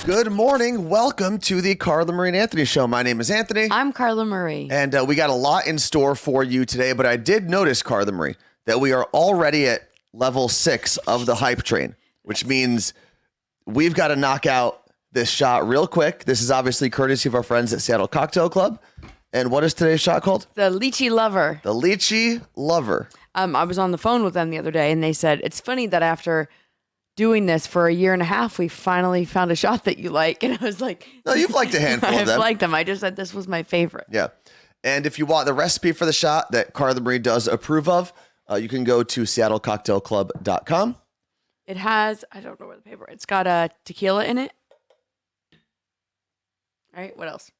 Good morning. Welcome to the Carla Marie and Anthony Show. My name is Anthony. I'm Carla Marie. And we got a lot in store for you today, but I did notice, Carla Marie, that we are already at level 6 of the hype train, which means we've got to knock out this shot real quick. This is obviously courtesy of our friends at Seattle Cocktail Club. And what is today's shot called? The Lychee Lover. The Lychee Lover. I was on the phone with them the other day, and they said, it's funny that after doing this for a year and a half, we finally found a shot that you like. And I was like... No, you've liked a handful of them. I've liked them. I just said this was my favorite. Yeah. And if you want the recipe for the shot that Carla Marie does approve of, you can go to seattlecocktailclub.com. It has... I don't know where the paper... It's got a tequila in it. All right, what else?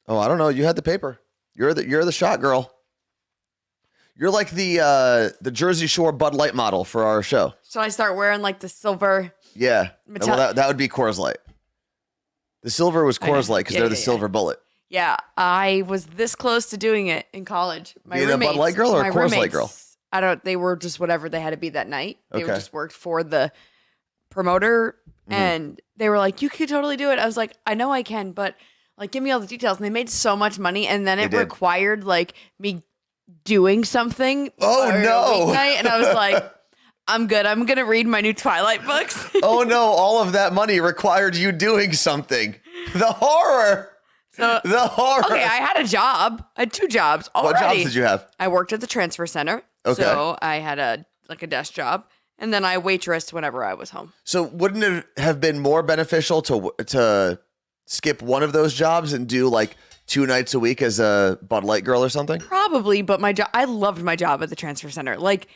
Oh, I don't know. You had the paper. You're the shot girl. You're like the Jersey Shore Bud Light model for our show. So I start wearing like the silver. Yeah. Well, that would be Coors Light. The silver was Coors Light because they're the silver bullet. Yeah, I was this close to doing it in college. My Being a Bud Light girl or a Coors Light girl? They were just whatever they had to be that night. They just worked for the promoter, and they were like, "You could totally do it." I was like, "I know I can, but like, give me all the details." And they made so much money, and then it required like me doing something. Oh no! Weeknight, and I was like, "I'm good. I'm gonna read my new Twilight books." Oh no! All of that money required you doing something. The horror. The horror. Okay, I had a job. I had 2 jobs already. What jobs did you have? I worked at the transfer center. Okay. So I had a desk job, and then I waitressed whenever I was home. So wouldn't it have been more beneficial to skip one of those jobs and do like 2 nights a week as a Bud Light girl or something? Probably, but I loved my job at the transfer center. Like,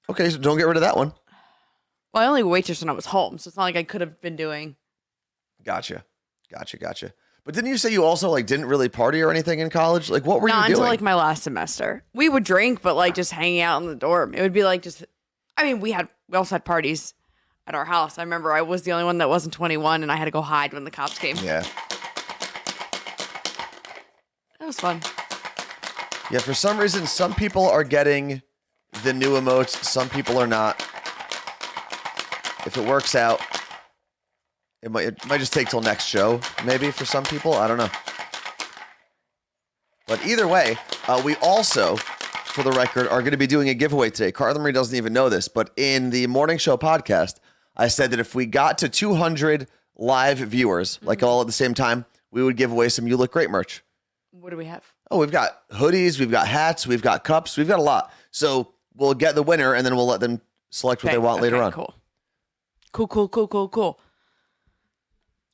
okay, so don't get rid of that one. Well, I only waitressed when I was home, so it's not like I could have been doing. Gotcha. But didn't you say you also like didn't really party or anything in college? Like, what were you doing? Not until like my last semester. We would drink, but like just hanging out in the dorm. It would be like we also had parties at our house. I remember I was the only one that wasn't 21, and I had to go hide when the cops came. Yeah. That was fun. Yeah, for some reason, some people are getting the new emotes. Some people are not. If it works out, it might just take till next show, maybe, for some people. I don't know. But either way, we also, for the record, are going to be doing a giveaway today. Carla Marie doesn't even know this, but in the morning show podcast, I said that if we got to 200 live viewers, like all at the same time, we would give away some You Look Great merch. What do we have? Oh, we've got hoodies, we've got hats, we've got cups, we've got a lot. So we'll get the winner, and then we'll let them select what they want later on. Cool.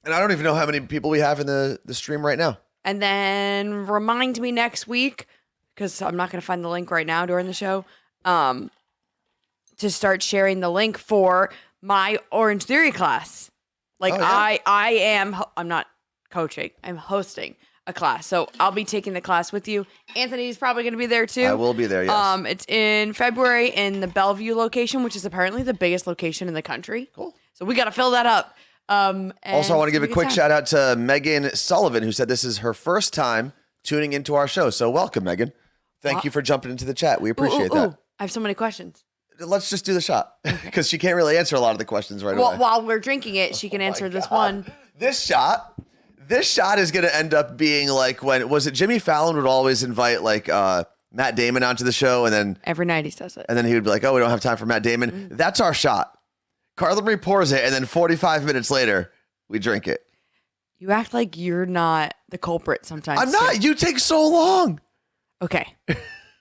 And I don't even know how many people we have in the stream right now. And then remind me next week, because I'm not going to find the link right now during the show, to start sharing the link for my Orange Theory class. Like, I'm not coaching, I'm hosting a class. So I'll be taking the class with you. Anthony's probably going to be there too. I will be there, yes. It's in February in the Bellevue location, which is apparently the biggest location in the country. Cool. So we got to fill that up. Also, I want to give a quick shout out to Megan Sullivan, who said this is her first time tuning into our show. So welcome, Megan. Thank you for jumping into the chat. We appreciate that. I have so many questions. Let's just do the shot because she can't really answer a lot of the questions right away. While we're drinking it, she can answer this one. This shot is going to end up being like was it Jimmy Fallon would always invite like Matt Damon onto the show, and then every night he says it. And then he would be like, "Oh, we don't have time for Matt Damon." Mm-hmm. That's our shot. Carla Marie pours it, and then 45 minutes later, we drink it. You act like you're not the culprit sometimes. I'm not. You take so long. Okay.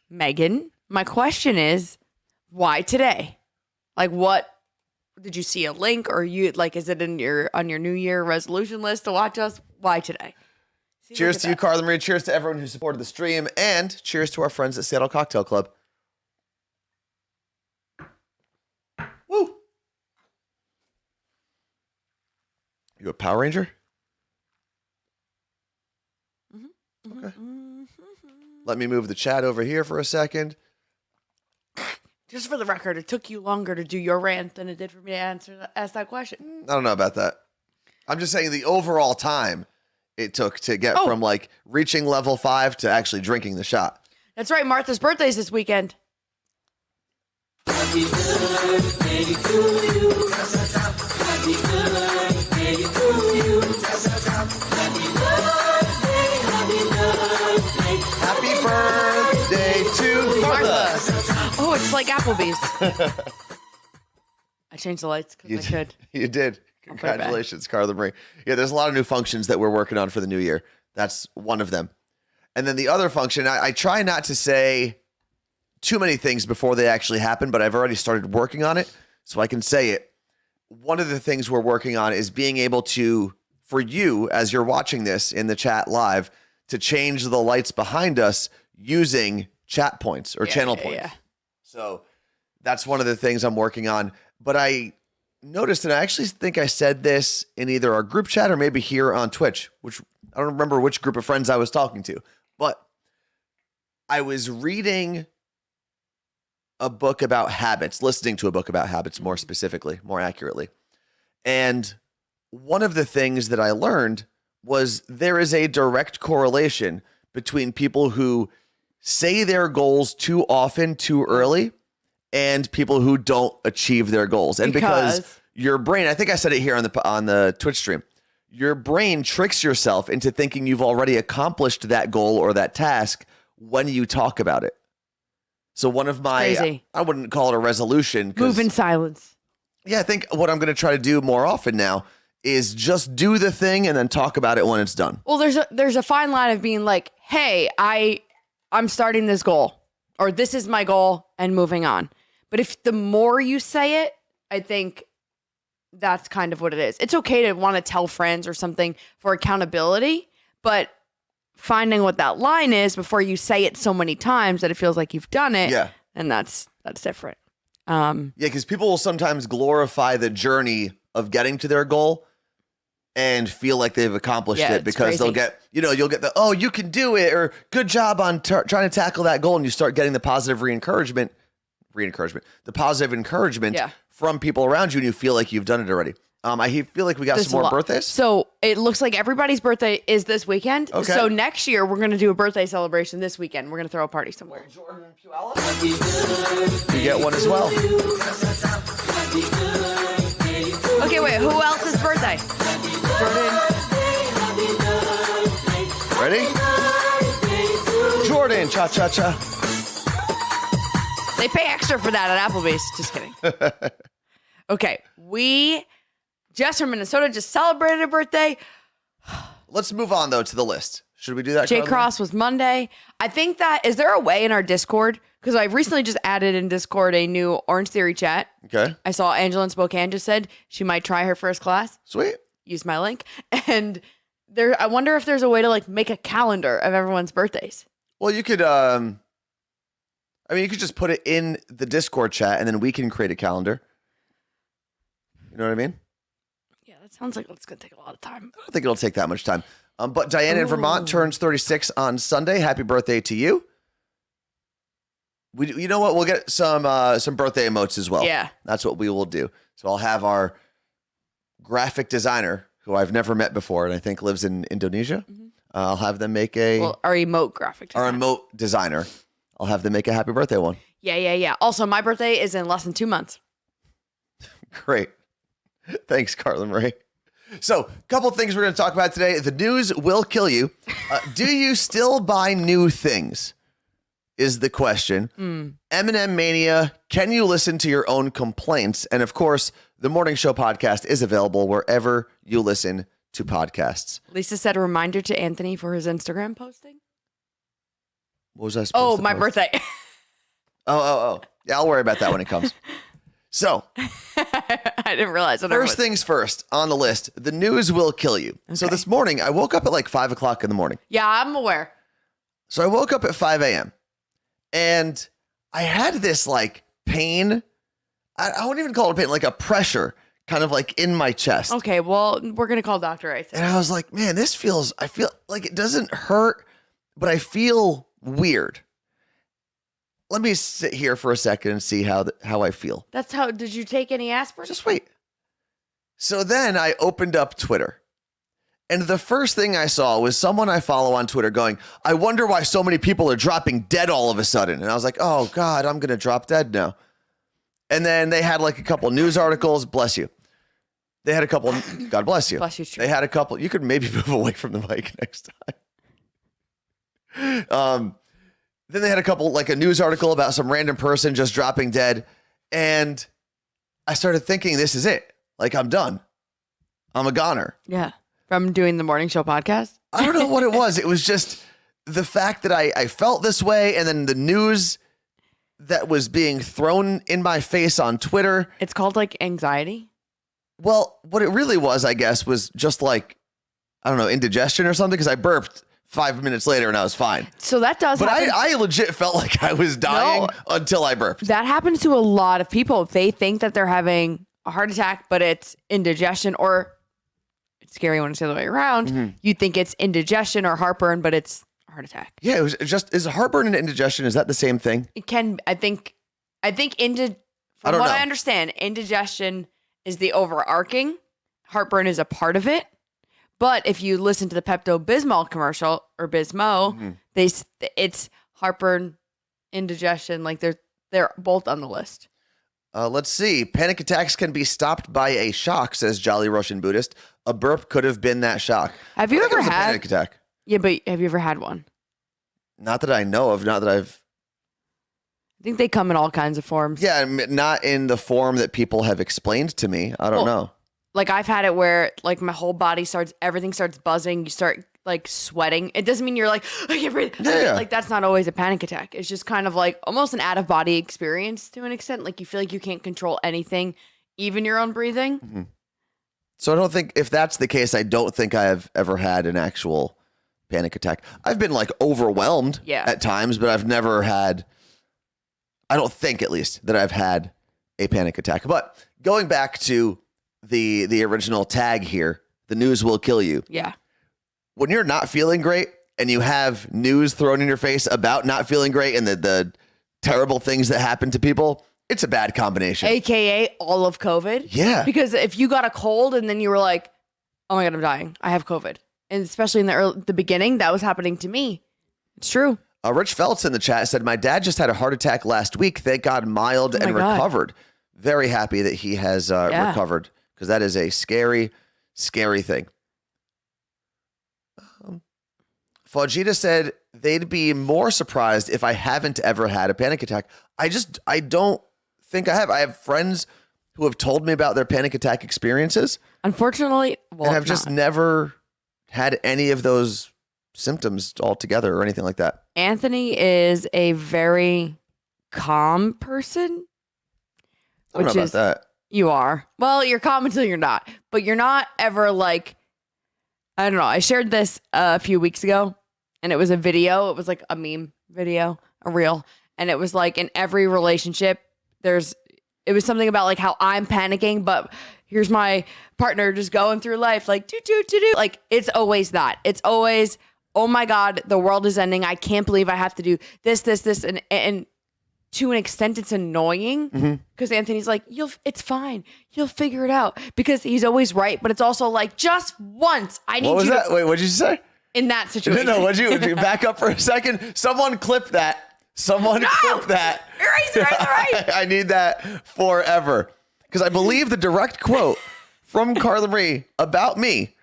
Megan, my question is, why today? Like, what? Did you see a link, or is it on your New Year resolution list to watch us? Why today? See, cheers to you, Carla Marie. Cheers to everyone who supported the stream, and cheers to our friends at Seattle Cocktail Club. Woo! You a Power Ranger? Mm-hmm. Okay. Mm-hmm. Let me move the chat over here for a second. Just for the record, it took you longer to do your rant than it did for me to ask that question. I don't know about that. I'm just saying the overall time it took to get from like reaching level 5 to actually drinking the shot. That's right. Martha's birthday's this weekend. Happy birthday to you. Happy birthday to you. like Applebee's. I changed the lights because I could. You did. Congratulations, Carla Marie. Yeah, there's a lot of new functions that we're working on for the new year. That's one of them. And then the other function, I try not to say too many things before they actually happen, but I've already started working on it, so I can say it. One of the things we're working on is being able to, for you, as you're watching this in the chat live, to change the lights behind us using chat points or channel points. Yeah. So that's one of the things I'm working on. But I noticed, and I actually think I said this in either our group chat or maybe here on Twitch, which I don't remember which group of friends I was talking to, but I was reading a book about habits, listening to a book about habits more specifically, more accurately. And one of the things that I learned was there is a direct correlation between people who say their goals too often, too early, and people who don't achieve their goals. And because your brain, I think I said it here on the Twitch stream, your brain tricks yourself into thinking you've already accomplished that goal or that task when you talk about it. So one of my, I wouldn't call it a resolution. Move in silence. Yeah, I think what I'm going to try to do more often now is just do the thing and then talk about it when it's done. Well, there's a fine line of being like, hey, I'm starting this goal, or this is my goal, and moving on. But if the more you say it, I think that's kind of what it is. It's okay to want to tell friends or something for accountability, but finding what that line is before you say it so many times that it feels like you've done it. Yeah. And that's different. Yeah, because people will sometimes glorify the journey of getting to their goal and feel like they've accomplished it because they'll get, you'll get the, oh, you can do it, or good job on trying to tackle that goal. And you start getting the positive encouragement from people around you, and you feel like you've done it already. I feel like we got some more birthdays. So it looks like everybody's birthday is this weekend. Okay. So next year, we're going to do a birthday celebration this weekend. We're going to throw a party somewhere. Jordan and Puella, you get one as well. Okay, wait. Who else's birthday? Jordan. Ready? Jordan, cha-cha-cha. They pay extra for that at Applebee's. Just kidding. Okay, Jess from Minnesota just celebrated a birthday. Let's move on, though, to the list. Should we do that? Jay Cross was Monday. I think that, is there a way in our Discord? Because I recently just added in Discord a new Orange Theory chat. Okay. I saw Angela in Spokane just said she might try her first class. Sweet. Use my link. And I wonder if there's a way to make a calendar of everyone's birthdays. Well, you could, you could just put it in the Discord chat and then we can create a calendar. You know what I mean? Yeah, that sounds like it's going to take a lot of time. I don't think it'll take that much time. But Diana in Vermont turns 36 on Sunday. Happy birthday to you. You know what? We'll get some birthday emotes as well. Yeah. That's what we will do. So I'll have our graphic designer, who I've never met before and I think lives in Indonesia. Mm-hmm. I'll have them make our emote graphic designer. Our emote designer. I'll have them make a happy birthday one. Yeah. Also, my birthday is in less than 2 months. Great. Thanks, Carla Marie. So, a couple of things we're going to talk about today. The news will kill you. Do you still buy new things? Is the question. M&M Mania. Can you listen to your own complaints? And of course, the Morning Show podcast is available wherever you listen to podcasts. Lisa said a reminder to Anthony for his Instagram posting. What was I supposed to my post? birthday. Oh. Yeah, I'll worry about that when it comes. So, I didn't realize. First things first on the list, the news will kill you. Okay. So this morning, I woke up at 5 o'clock in the morning. Yeah, I'm aware. So I woke up at 5 a.m. and I had this pain. I wouldn't even call it pain, a pressure kind of in my chest. Okay, well, we're going to call Dr. Ice. And I was like, man, I feel like it doesn't hurt, but I feel weird. Let me sit here for a second and see how I feel. That's how, did you take any aspirin? Just wait. So then I opened up Twitter. And the first thing I saw was someone I follow on Twitter going, I wonder why so many people are dropping dead all of a sudden. And I was like, oh God, I'm going to drop dead now. And then they had a couple news articles. Bless you. They had a couple, God bless you. Bless you. They had a couple, you could maybe move away from the mic next time. Then they had a news article about some random person just dropping dead. And I started thinking, this is it. Like, I'm done. I'm a goner. Yeah. From doing the morning show podcast? I don't know what it was. It was just the fact that I felt this way, and then the news that was being thrown in my face on Twitter. It's called like anxiety. Well, what it really was, I guess, was just like, I don't know, indigestion or something, because I burped 5 minutes later and I was fine. So that does But happen. I legit felt like I was dying until I burped. That happens to a lot of people. They think that they're having a heart attack, but it's indigestion, or it's scary when it's the other way around. You think it's indigestion or heartburn, but it's a heart attack. Yeah, it was just, is heartburn and indigestion, is that the same thing? It can, I think from I don't what know. I understand, indigestion is the overarching. Heartburn is a part of it. But if you listen to the Pepto-Bismol commercial or Bismo, it's heartburn, indigestion, like they're both on the list. Let's see. Panic attacks can be stopped by a shock, says Jolly Russian Buddhist. A burp could have been that shock. Have you I think ever it was a had panic attack? Yeah, but have you ever had one? Not that I know of. Not that I've. I think they come in all kinds of forms. Yeah, not in the form that people have explained to me. I don't know. Like I've had it where like my whole body everything starts buzzing. You start like sweating. It doesn't mean you're like, I can't breathe. Yeah. Like that's not always a panic attack. It's just kind of like almost an out of body experience to an extent. Like you feel like you can't control anything, even your own breathing. So I don't think, if that's the case, I don't think I have ever had an actual panic attack. I've been like overwhelmed at times, but I've never had, I don't think at least, that I've had a panic attack. But going back to the original tag here, the news will kill you. Yeah. When you're not feeling great and you have news thrown in your face about not feeling great and the terrible things that happen to people, it's a bad combination. AKA all of COVID. Yeah. Because if you got a cold and then you were like, oh my God, I'm dying. I have COVID. And especially in the beginning, that was happening to me. It's true. Rich Feltz in the chat said, my dad just had a heart attack last week. Thank God, mild and recovered. Very happy that he has recovered, because that is a scary, scary thing. Fajita said they'd be more surprised if I haven't ever had a panic attack. I don't think I have. I have friends who have told me about their panic attack experiences. Unfortunately, and I've just never had any of those symptoms altogether or anything like that. Anthony is a very calm person. I don't know about that. You are. Well, you're calm until you're not. But you're not ever like, I don't know. I shared this a few weeks ago, and it was a video. It was like a meme video, a reel. And it was like in every relationship, it was something about like how I'm panicking, but here's my partner just going through life like, do. Like, it's always that. It's always, oh my God, the world is ending. I can't believe I have to do this. And to an extent, it's annoying because Anthony's like, it's fine. You'll figure it out, because he's always right. But it's also like, just once. I need you. What was that? Wait, what'd you say? In that situation. No, would you back up for a second? Someone clip that. Clip that. Erase. I need that forever. Because I believe the direct quote from Carla Marie about me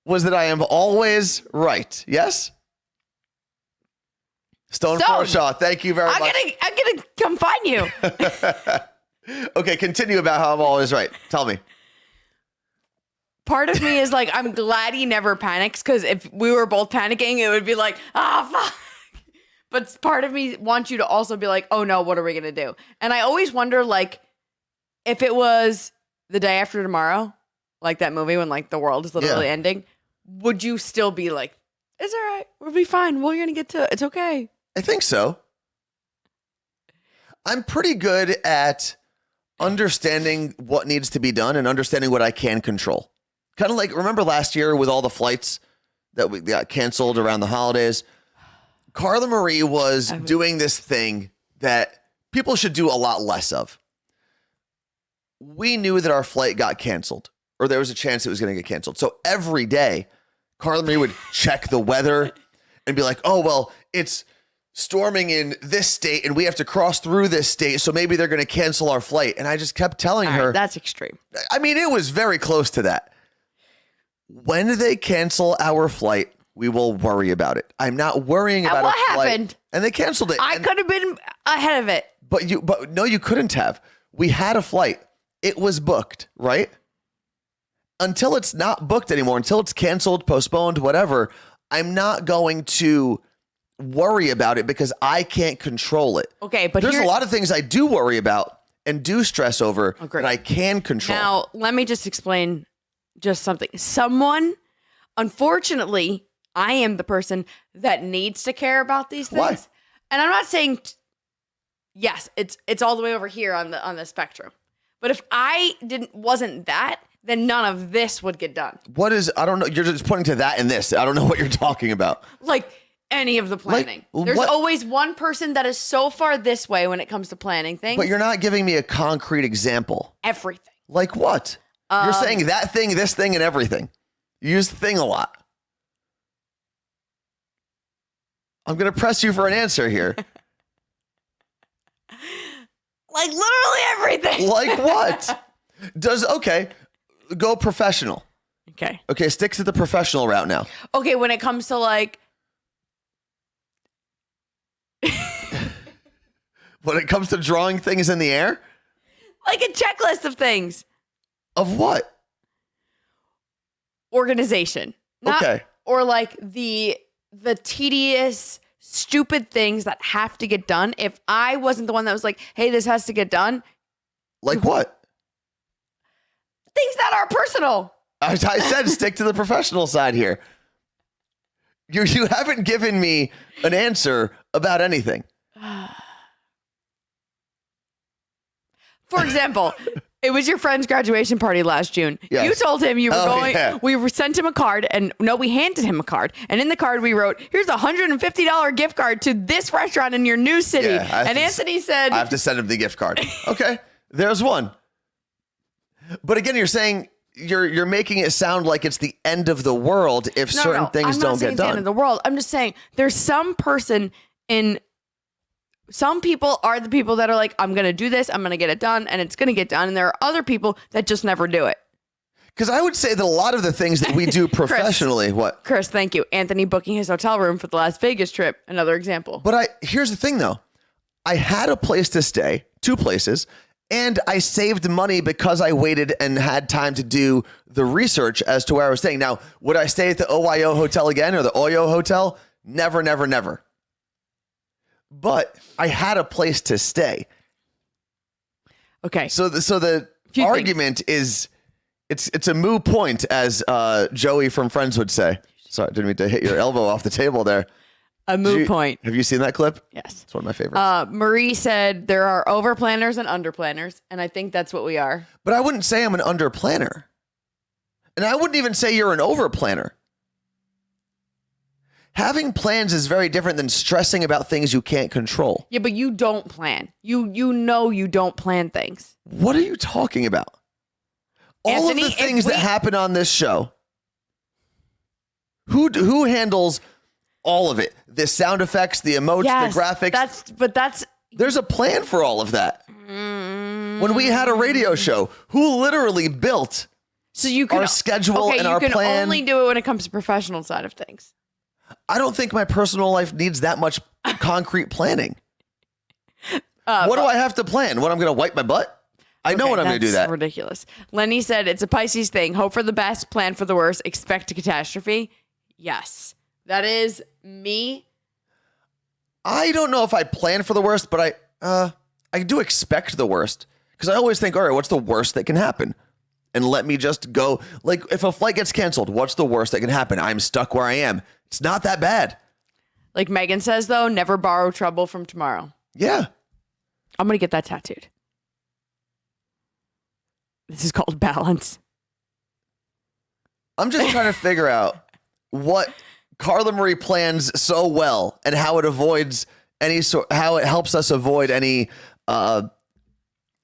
was that I am always right. Yes? Stone Forshaw, thank you very much. I'm gonna come find you. Okay, continue about how I'm always right. Tell me. Part of me is like, I'm glad he never panics, because if we were both panicking, it would be like, fuck. But part of me wants you to also be like, oh no, what are we gonna do? And I always wonder, like, if it was the day after tomorrow, like that movie when like the world is literally ending, would you still be like, it's all right, we'll be fine, we're gonna get to it, it's okay? I think so. I'm pretty good at understanding what needs to be done and understanding what I can control. Kind of like, remember last year with all the flights that we got canceled around the holidays? Carla Marie was doing this thing that people should do a lot less of. We knew that our flight got canceled, or there was a chance it was going to get canceled. So every day, Carla Marie would check the weather and be like, oh, well, it's storming in this state and we have to cross through this state, so maybe they're going to cancel our flight. And I just kept telling her. That's extreme. I mean, it was very close to that. When they cancel our flight, we will worry about it. I'm not worrying about what a flight. happened? and they canceled it. I could have been ahead of it. But no, you couldn't have. We had a flight. It was booked, right? Until it's not booked anymore, until it's canceled, postponed, whatever, I'm not going to worry about it because I can't control it. Okay, but there's a lot of things I do worry about and do stress over that I can control. Now, let me just explain just something. Unfortunately, I am the person that needs to care about these things. Why? And I'm not saying yes, it's all the way over here on the spectrum. But if I wasn't that, then none of this would get done. I don't know. You're just pointing to that and this. I don't know what you're talking about. Like any of the planning. There's always one person that is so far this way when it comes to planning things. But you're not giving me a concrete example. Everything. Like what? You're saying that thing, this thing, and everything. You use thing a lot. I'm going to press you for an answer here. Like literally everything. Like what? Go professional. Okay, stick to the professional route now. Okay, when it comes to like when it comes to drawing things in the air? Like a checklist of things. Of what? Organization. Okay. Or like the tedious, stupid things that have to get done. If I wasn't the one that was like, hey, this has to get done. Like what? Things that are personal. I said stick to the professional side here. You haven't given me an answer about anything. For example, it was your friend's graduation party last June. Yes. You told him you were going. Yeah. We sent him a card, and we handed him a card. And in the card, we wrote, here's a $150 gift card to this restaurant in your new city. Yeah, and Anthony said, I have to send him the gift card. Okay, there's one. But again, you're saying you're making it sound like it's the end of the world if certain things don't get done. I'm not saying it's the end of the world. I'm just saying there's some person some people are the people that are like, I'm going to do this, I'm going to get it done, and it's going to get done. And there are other people that just never do it. Because I would say that a lot of the things that we do professionally, Chris, thank you. Anthony booking his hotel room for the Las Vegas trip, another example. But here's the thing though. I had a place to stay, 2 places, and I saved money because I waited and had time to do the research as to where I was staying. Now, would I stay at the OYO hotel again or the OYO hotel? Never, never, never. But I had a place to stay. Okay. So the argument is it's a moot point, as Joey from Friends would say. Sorry, I didn't mean to hit your elbow off the table there. A moot point. Have you seen that clip? Yes. It's one of my favorites. Marie said there are over planners and under planners, and I think that's what we are. But I wouldn't say I'm an under planner. And I wouldn't even say you're an over planner. Having plans is very different than stressing about things you can't control. Yeah, but you don't plan. You know you don't plan things. What are you talking about? Anthony, all of the things that happen on this show. Who handles all of it? The sound effects, the emotes, the graphics. There's a plan for all of that. When we had a radio show, who literally built our schedule and our plan? You can only do it when it comes to professional side of things. I don't think my personal life needs that much concrete planning. What do I have to plan? When I'm going to wipe my butt? I know when I'm going to do that. That's ridiculous. Lenny said it's a Pisces thing. Hope for the best, plan for the worst, expect a catastrophe. Yes, that is me. I don't know if I plan for the worst, but I do expect the worst, because I always think, all right, what's the worst that can happen? And let me just go. Like, if a flight gets canceled, what's the worst that can happen? I'm stuck where I am. It's not that bad. Like Megan says, though, never borrow trouble from tomorrow. Yeah. I'm going to get that tattooed. This is called balance. I'm just trying to figure out what Carla Marie plans so well and how it avoids how it helps us avoid any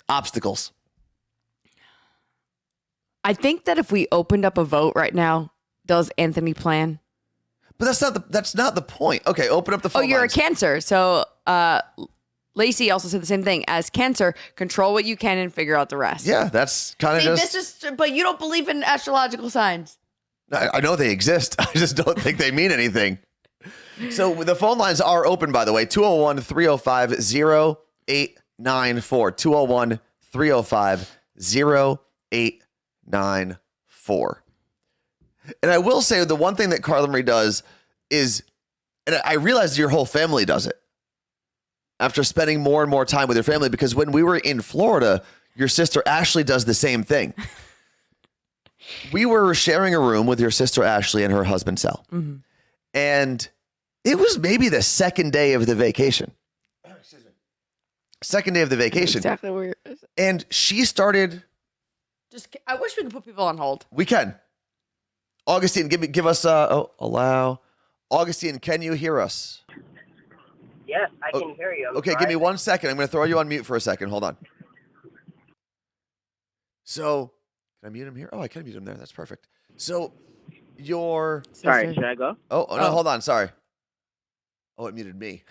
obstacles. I think that if we opened up a vote right now, does Anthony plan? But that's not the point. Okay, open up the phone you're lines. a Cancer. So Lacey also said the same thing. As Cancer, control what you can and figure out the rest. Yeah, that's kind of but you don't believe in astrological signs. I know they exist. I just don't think they mean anything. So the phone lines are open, by the way. 201-305-0894. 201-305-0894. And I will say the one thing that Carla Marie does is, and I realized your whole family does it after spending more and more time with your family, because when we were in Florida, your sister Ashley does the same thing. We were sharing a room with your sister Ashley and her husband Sal. Mm-hmm. And it was maybe the second day of the vacation. Second day of the vacation. Exactly where you're. And she started. I wish we could put people on hold. We can. Augustine, give us allow. Augustine, can you hear us? Yes, I can hear you. Okay, give me 1 second. I'm going to throw you on mute for a second. Hold on. So, can I mute him here? Oh, I can mute him there. That's perfect. So, your... Sorry, should I go? Oh, no, hold on. Sorry. Oh, it muted me.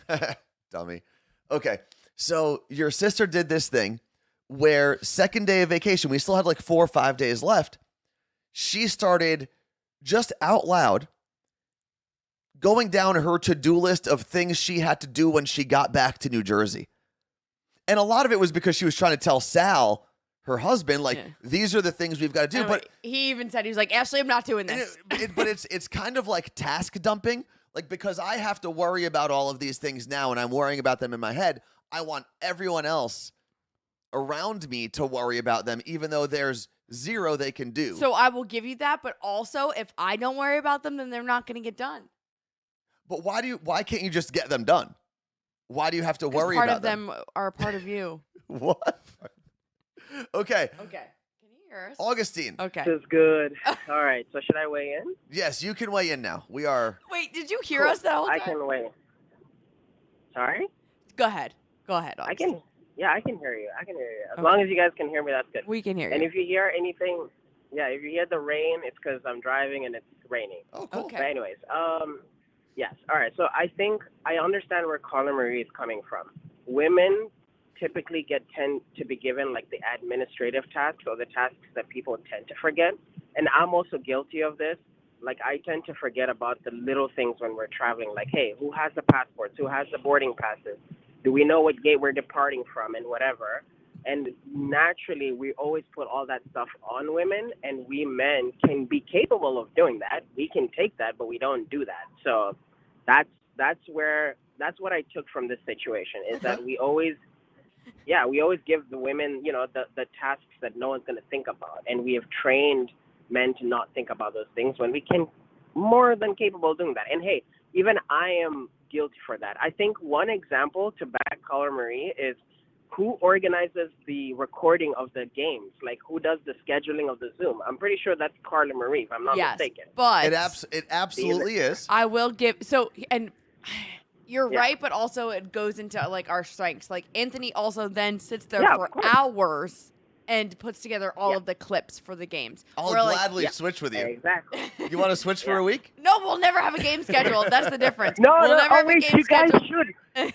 Dummy. Okay, so your sister did this thing where second day of vacation, we still had like 4 or 5 days left. She started just out loud going down her to-do list of things she had to do when she got back to New Jersey. And a lot of it was because she was trying to tell Sal, her husband, like, these are the things we've got to do. But he even said, he was like, Ashley, I'm not doing this. But it's kind of like task dumping. Like, because I have to worry about all of these things now and I'm worrying about them in my head, I want everyone else around me to worry about them, even though there's zero they can do. So I will give you that, but also if I don't worry about them, then they're not going to get done. But why can't you just get them done? Why do you have to worry about them? Part of them are a part of you. What? Okay. Okay. Can you hear us? Augustine. Okay. This is good. All right, so should I weigh in? Yes, you can weigh in now. We are... Wait, did you hear us that whole time? I can weigh in. Sorry? Go ahead. Go ahead, Augustine. I can hear you. I can hear you. As long as you guys can hear me, that's good. We can hear you. And if you hear anything, if you hear the rain, it's because I'm driving and it's raining. Oh, cool. Okay. But anyways, yes. All right, so I think I understand where Carla Marie is coming from. Women typically tend to be given like the administrative tasks or the tasks that people tend to forget. And I'm also guilty of this. Like, I tend to forget about the little things when we're traveling. Like, hey, who has the passports? Who has the boarding passes? Do we know what gate we're departing from and whatever? And naturally, we always put all that stuff on women, and we men can be capable of doing that. We can take that, but we don't do that. So that's what I took from this situation is that we always give the women, the tasks that no one's going to think about. And we have trained men to not think about those things when we can more than capable of doing that. And hey, even I am guilty for that. I think one example to back Carla Marie is who organizes the recording of the games? Like, who does the scheduling of the Zoom? I'm pretty sure that's Carla Marie, if I'm not mistaken. But it absolutely is. I will give and you're right, but also it goes into like our strengths. Like Anthony also then sits there for hours and puts together all of the clips for the games. I'll gladly switch with you. Exactly. You want to switch for a week? No, we'll never have a game scheduled. That's the difference. No, we'll never have a game you guys scheduled. should.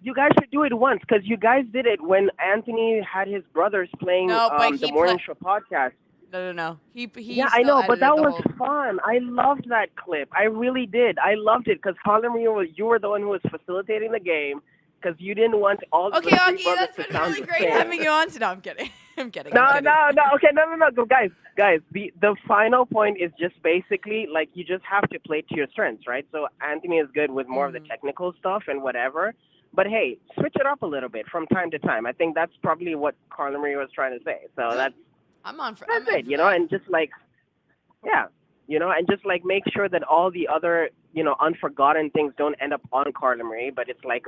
You guys should do it once, because you guys did it when Anthony had his brothers playing the Morning Show podcast. No. He I know, but that was fun. I loved that clip. I really did. I loved it because Carla Marie, you were the one who was facilitating the game because you didn't want all the three brothers that's to been sound really the great same. having you on. No, I'm kidding. I'm kidding. No. Okay, no, guys. The final point is just basically like you just have to play to your strengths, right? So Anthony is good with more of the technical stuff and whatever. But hey, switch it up a little bit from time to time. I think that's probably what Carla Marie was trying to say. So that's it, and just like, and just like make sure that all the other, unforgotten things don't end up on Carla Marie, but it's like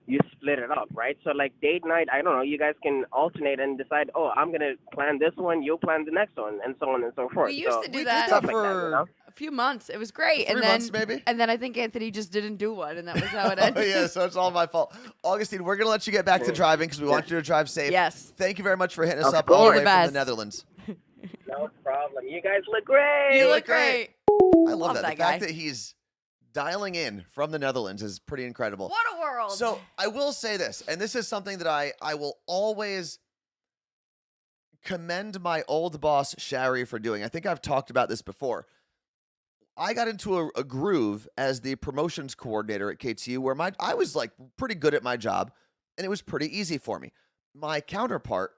you split it up, right? So like date night, I don't know, you guys can alternate and decide, oh, I'm going to plan this one, you'll plan the next one, and so on and so forth. We used to do that for a few months. It was great. 3 months, maybe? And then I think Anthony just didn't do one, and that was how it ended. Oh, yeah, so it's all my fault. Augustine, we're going to let you get back to driving because we want you to drive safe. Yes. Thank you very much for hitting us up all the way from the Netherlands. No problem. You guys look great. You look great. I love that. The guy. fact that he's dialing in from the Netherlands is pretty incredible. What a world. So I will say this, and this is something that I will always commend my old boss, Shari, for doing. I think I've talked about this before. I got into a groove as the promotions coordinator at KTU where I was like pretty good at my job and it was pretty easy for me. My counterpart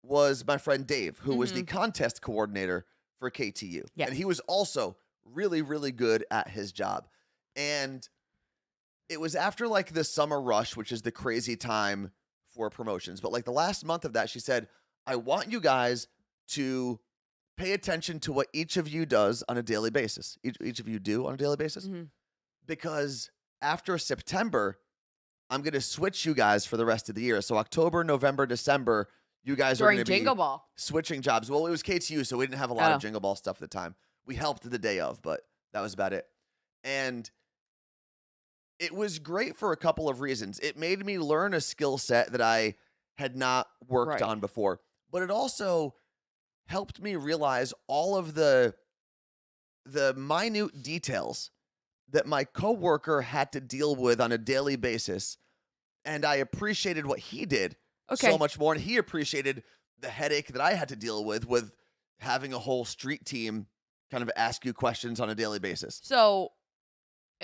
was my friend Dave, who was the contest coordinator for KTU. Yeah. And he was also really, really good at his job. And it was after like the summer rush, which is the crazy time for promotions. But like the last month of that, she said, I want you guys to pay attention to what each of you does on a daily basis. Each of you do on a daily basis. Because after September, I'm going to switch you guys for the rest of the year. So October, November, December, you guys are going to be Jingle Ball. switching jobs. Well, it was KTU, so we didn't have a lot of Jingle Ball stuff at the time. We helped the day of, but that was about it. And it was great for a couple of reasons. It made me learn a skill set that I had not worked on before, but it also helped me realize all of the minute details that my coworker had to deal with on a daily basis. And I appreciated what he did so much more. And he appreciated the headache that I had to deal with having a whole street team kind of ask you questions on a daily basis. So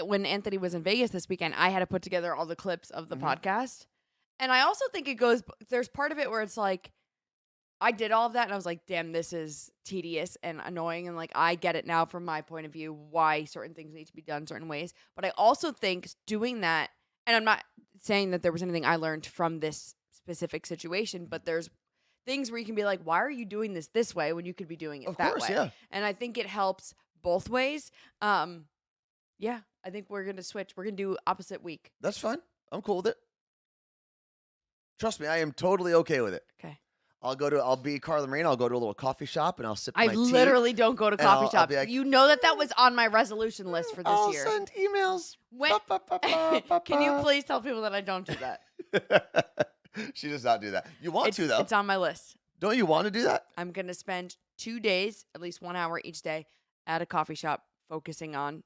when Anthony was in Vegas this weekend, I had to put together all the clips of the podcast. And I also think there's part of it where it's like, I did all of that and I was like, damn, this is tedious and annoying. And like, I get it now from my point of view, why certain things need to be done certain ways. But I also think doing that, and I'm not saying that there was anything I learned from this specific situation, but there's things where you can be like, why are you doing this way when you could be doing it that way? Yeah. And I think it helps both ways. Yeah, I think we're going to switch. We're going to do opposite week. That's fine. I'm cool with it. Trust me, I am totally okay with it. Okay. I'll be Carla Marine. I'll go to a little coffee shop and I'll sip my tea. I literally don't go to coffee shops. Like, you know that was on my resolution list for this year. I'll send emails. Can you please tell people that I don't do that? She does not do that. You want to, though. It's on my list. Don't you want to do that? I'm going to spend 2 days, at least 1 hour each day, at a coffee shop focusing on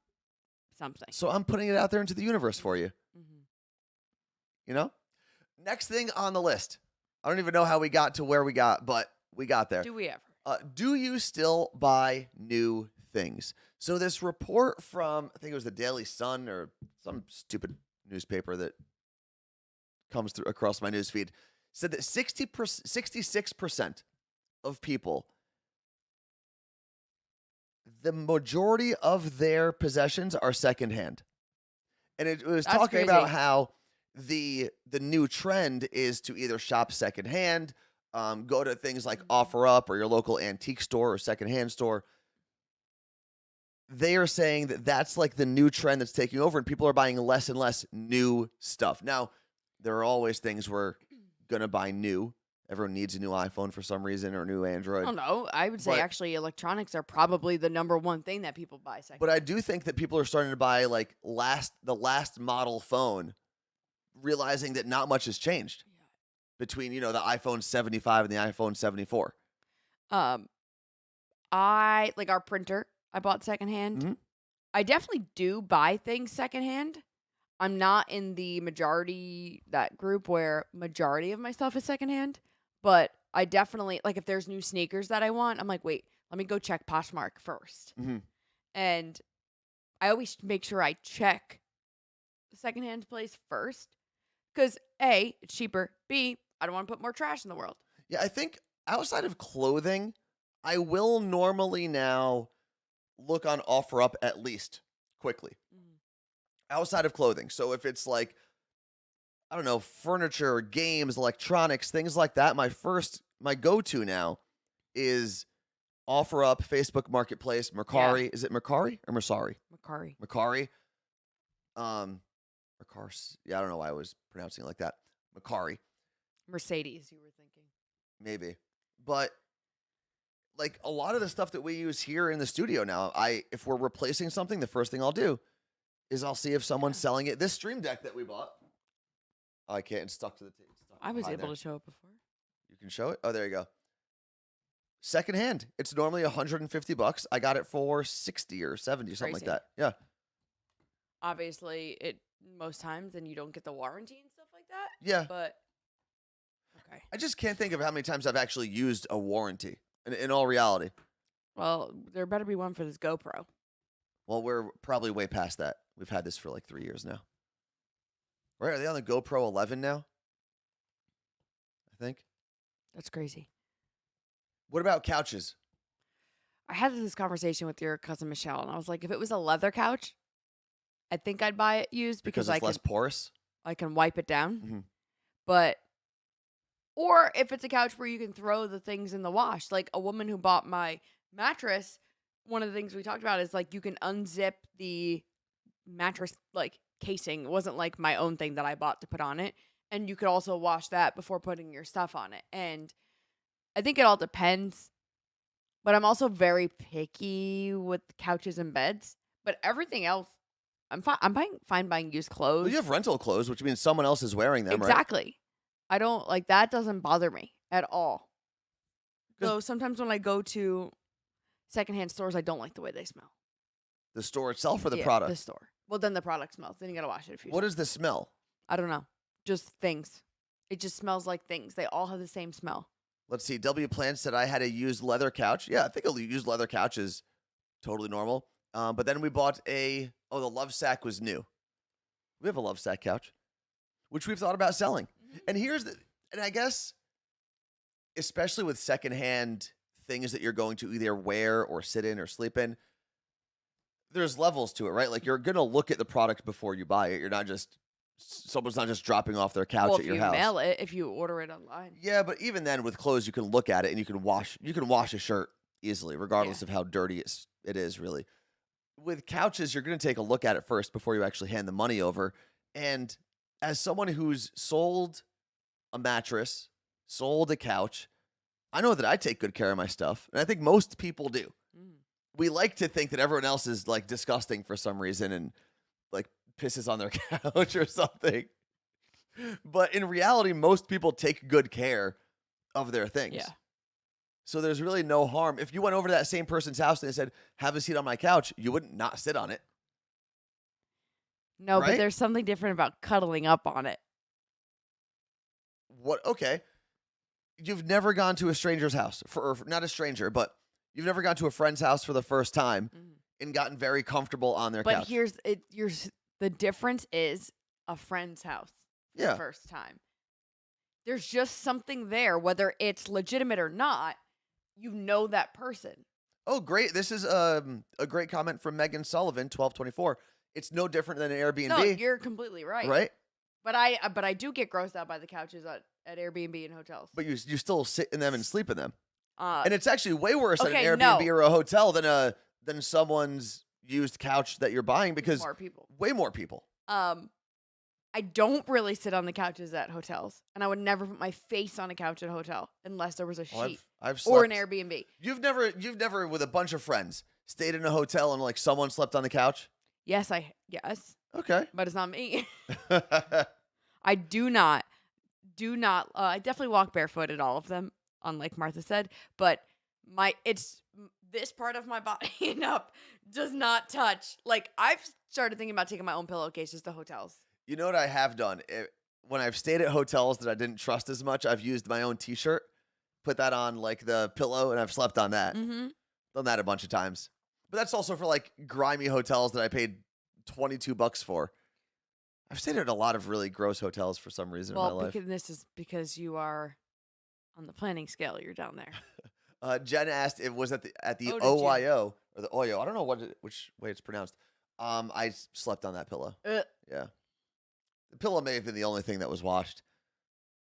something. So I'm putting it out there into the universe for you. You know? Next thing on the list. I don't even know how we got to where we got, but we got there. Do we ever? Do you still buy new things? So this report from, I think it was the Daily Sun or some stupid newspaper that comes through across my newsfeed, said that 66% of people, the majority of their possessions are secondhand. And it was talking about how the new trend is to either shop secondhand, go to things like OfferUp or your local antique store or secondhand store. They are saying that that's like the new trend that's taking over and people are buying less and less new stuff. Now, there are always things we're going to buy new. Everyone needs a new iPhone for some reason or a new Android. I don't know. I would say actually electronics are probably the number one thing that people buy second. But I do think that people are starting to buy like the last model phone, realizing that not much has changed between, the iPhone 75 and the iPhone 74. I like our printer. I bought secondhand. I definitely do buy things secondhand. I'm not in the majority, that group where majority of my stuff is secondhand, but I definitely, like if there's new sneakers that I want, I'm like, wait, let me go check Poshmark first. And I always make sure I check the secondhand place first because A, it's cheaper. B, I don't want to put more trash in the world. Yeah, I think outside of clothing, I will normally now look on OfferUp at least quickly. Outside of clothing. So if it's like, I don't know, furniture, games, electronics, things like that, my go-to now is OfferUp, Facebook Marketplace, Mercari. Yeah. Is it Mercari or Mercari? Mercari. Mercari. Yeah, I don't know why I was pronouncing it like that. Mercari. Mercedes, you were thinking. Maybe. But like a lot of the stuff that we use here in the studio now, if we're replacing something, the first thing I'll do is I'll see if someone's selling it. This Stream Deck that we bought. Oh, I can't. It's stuck to the table. I was able to show it before. You can show it? Oh, there you go. Secondhand. It's normally $150. I got it for 60 or 70, something like that. Yeah. Obviously, most times, and you don't get the warranty and stuff like that. Yeah. But, okay. I just can't think of how many times I've actually used a warranty in all reality. Well, there better be one for this GoPro. Well, we're probably way past that. We've had this for like 3 years now. Right? Are they on the GoPro 11 now? I think. That's crazy. What about couches? I had this conversation with your cousin Michelle, and I was like, if it was a leather couch, I think I'd buy it used Because because it's less porous? I can wipe it down. Mhm. But or if it's a couch where you can throw the things in the wash, like a woman who bought my mattress, one of the things we talked about is like you can unzip the mattress like casing. It wasn't like my own thing that I bought to put on it, and you could also wash that before putting your stuff on it. And I think it all depends. But I'm also very picky with couches and beds. But everything else, I'm fine. Fine buying used clothes. Well, you have rental clothes, which means someone else is wearing them, right? Exactly. I don't like that. Doesn't bother me at all. 'Cause- So sometimes when I go to secondhand stores, I don't like the way they smell. The store itself or the Yeah, product? The store. Well, then the product smells. Then you gotta wash it a few What times. is the smell? I don't know. Just things. It just smells like things. They all have the same smell. Let's see. W Plan said I had a used leather couch. Yeah, I think a used leather couch is totally normal. But then we bought the Love Sack was new. We have a Love Sack couch, which we've thought about selling. And and I guess, especially with secondhand things that you're going to either wear or sit in or sleep in, there's levels to it, right? Like you're going to look at the product before you buy it. You're not just, someone's not just dropping off their couch Well, at if your you house. mail it, if you order it online. Yeah, but even then with clothes, you can look at it and you can wash a shirt easily, regardless of how dirty it is, really. With couches, you're going to take a look at it first before you actually hand the money over. And as someone who's sold a mattress, sold a couch, I know that I take good care of my stuff. And I think most people do. Mm. We like to think that everyone else is like disgusting for some reason and like pisses on their couch or something. But in reality, most people take good care of their things. Yeah. So there's really no harm. If you went over to that same person's house and they said, have a seat on my couch, you wouldn't not sit on it. No, Right? but there's something different about cuddling up on it. What? Okay. You've never gone to a stranger's house, or not a stranger, but you've never gone to a friend's house for the first time and gotten very comfortable on their But couch. here's the difference is a friend's house for Yeah. the first time. There's just something there, whether it's legitimate or not. You know that person. Oh, great. This is a great comment from Megan Sullivan, 1224. It's no different than an Airbnb. No, you're completely right. Right? But I do get grossed out by the couches at Airbnb and hotels. But you still sit in them and sleep in them. Uh, And it's actually way worse at okay, an Airbnb no. or a hotel than someone's used couch that you're buying because more people. way more people. I don't really sit on the couches at hotels, and I would never put my face on a couch at a hotel unless there was a Oh, sheet I've or an slept- Airbnb. You've never with a bunch of friends stayed in a hotel and like someone slept on the couch? Yes, Okay. but it's not me. I do not. I definitely walk barefoot at all of them, unlike Martha said. But this part of my body and up does not touch. Like I've started thinking about taking my own pillowcases to hotels. You know what I have done? When I've stayed at hotels that I didn't trust as much, I've used my own t-shirt, put that on like the pillow, and I've slept on that. Mm-hmm. Done that a bunch of times. But that's also for like grimy hotels that I paid $22 for. I've stayed at a lot of really gross hotels for some reason in my life. This is because you are on the planning scale. You're down there. Jen asked if it was at the Oh, did you? OYO or the OYO. I don't know which way it's pronounced. I slept on that pillow. Yeah. The pillow may have been the only thing that was washed.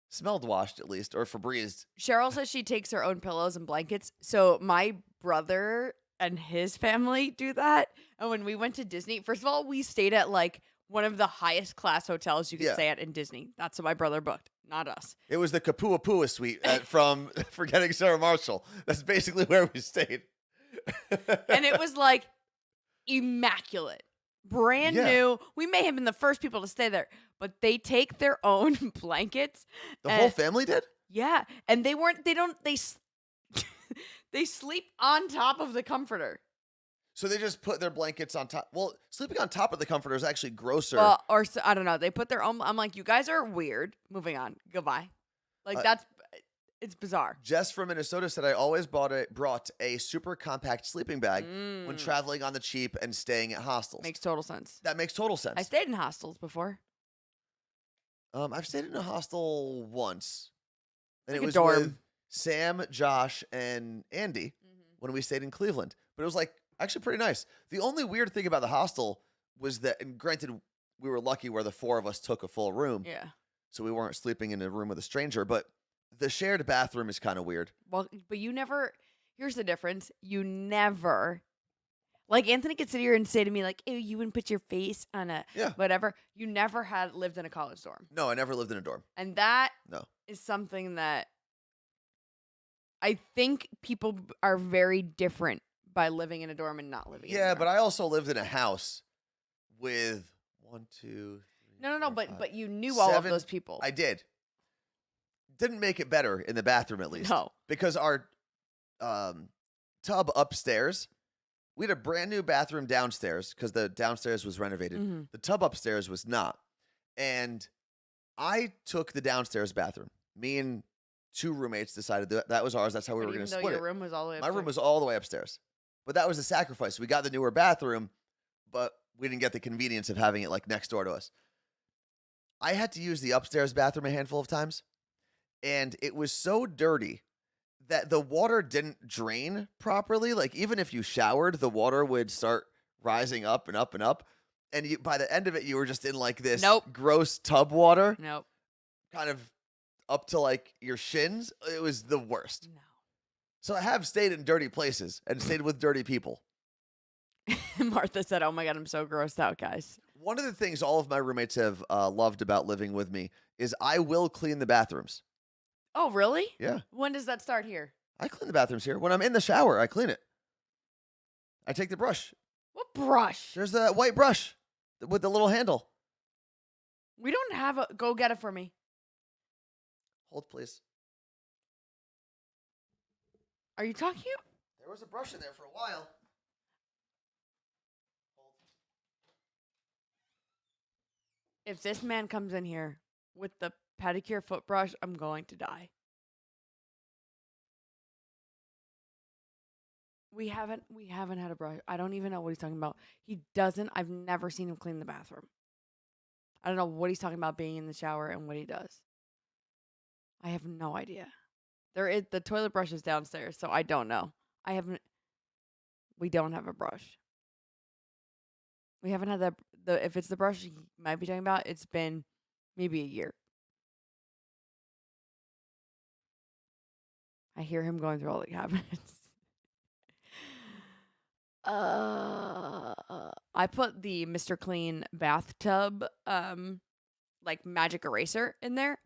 Smelled washed at least, or Febrezed. Cheryl says she takes her own pillows and blankets. So my brother and his family do that. And when we went to Disney, first of all, we stayed at like one of the highest class hotels you can stay at in Disney. That's what my brother booked, not us. It was the Kapua Pua suite from Forgetting Sarah Marshall. That's basically where we stayed. And it was like immaculate. Brand new. We may have been the first people to stay there, but they take their own blankets. The whole family did? Yeah, and they sleep on top of the comforter. So they just put their blankets on top. Well, sleeping on top of the comforter is actually grosser. Well, I don't know. They put their own. I'm like, you guys are weird. Moving on. Goodbye. Like that's It's bizarre. Jess from Minnesota said I always brought a super compact sleeping bag when traveling on the cheap and staying at hostels. Makes total sense. That makes total sense. I stayed in hostels before. I've stayed in a hostel once. And Like it a was dorm. with Sam, Josh, and Andy when we stayed in Cleveland. But it was like actually pretty nice. The only weird thing about the hostel was that, and granted, we were lucky where the 4 of us took a full room. Yeah. So we weren't sleeping in a room with a stranger, but the shared bathroom is kind of weird. Well, but you never, here's the difference. You never, like Anthony could sit here and say to me like, ew, you wouldn't put your face on a whatever. You never had lived in a college dorm. No, I never lived in a dorm. And that No. is something that I think people are very different by living in a dorm and not living in a dorm. Yeah, but I also lived in a house with 1, 2, 3. No, 4, 5, but you knew all of 7. those people. I did. Didn't make it better in the bathroom, at least. No. Because our tub upstairs, we had a brand new bathroom downstairs because the downstairs was renovated. Mm-hmm. The tub upstairs was not. And I took the downstairs bathroom. Me and 2 roommates decided that was ours. That's how we were going to split your it. room was all the way My upstairs. room was all the way upstairs. But that was a sacrifice. We got the newer bathroom, but we didn't get the convenience of having it like next door to us. I had to use the upstairs bathroom a handful of times. And it was so dirty that the water didn't drain properly. Like, even if you showered, the water would start rising up and up and up. And by the end of it, you were just in like this gross tub water. Nope. Kind of up to like your shins. It was the worst. No. So I have stayed in dirty places and stayed with dirty people. Martha said, oh my God, I'm so grossed out, guys. One of the things all of my roommates have loved about living with me is I will clean the bathrooms. Oh, really? Yeah. When does that start here? I clean the bathrooms here. When I'm in the shower, I clean it. I take the brush. What brush? There's that white brush with the little handle. We don't have a, go get it for me. Hold, please. Are you talking? There was a brush in there for a while. Hold. If this man comes in here with the pedicure foot brush, I'm going to die. We haven't had a brush. I don't even know what he's talking about. He doesn't. I've never seen him clean the bathroom. I don't know what he's talking about being in the shower and what he does. I have no idea. The toilet brush is downstairs, so I don't know. We don't have a brush. We haven't had if it's the brush you might be talking about, it's been maybe a year. I hear him going through all the cabinets. I put the Mr. Clean bathtub, like magic eraser in there.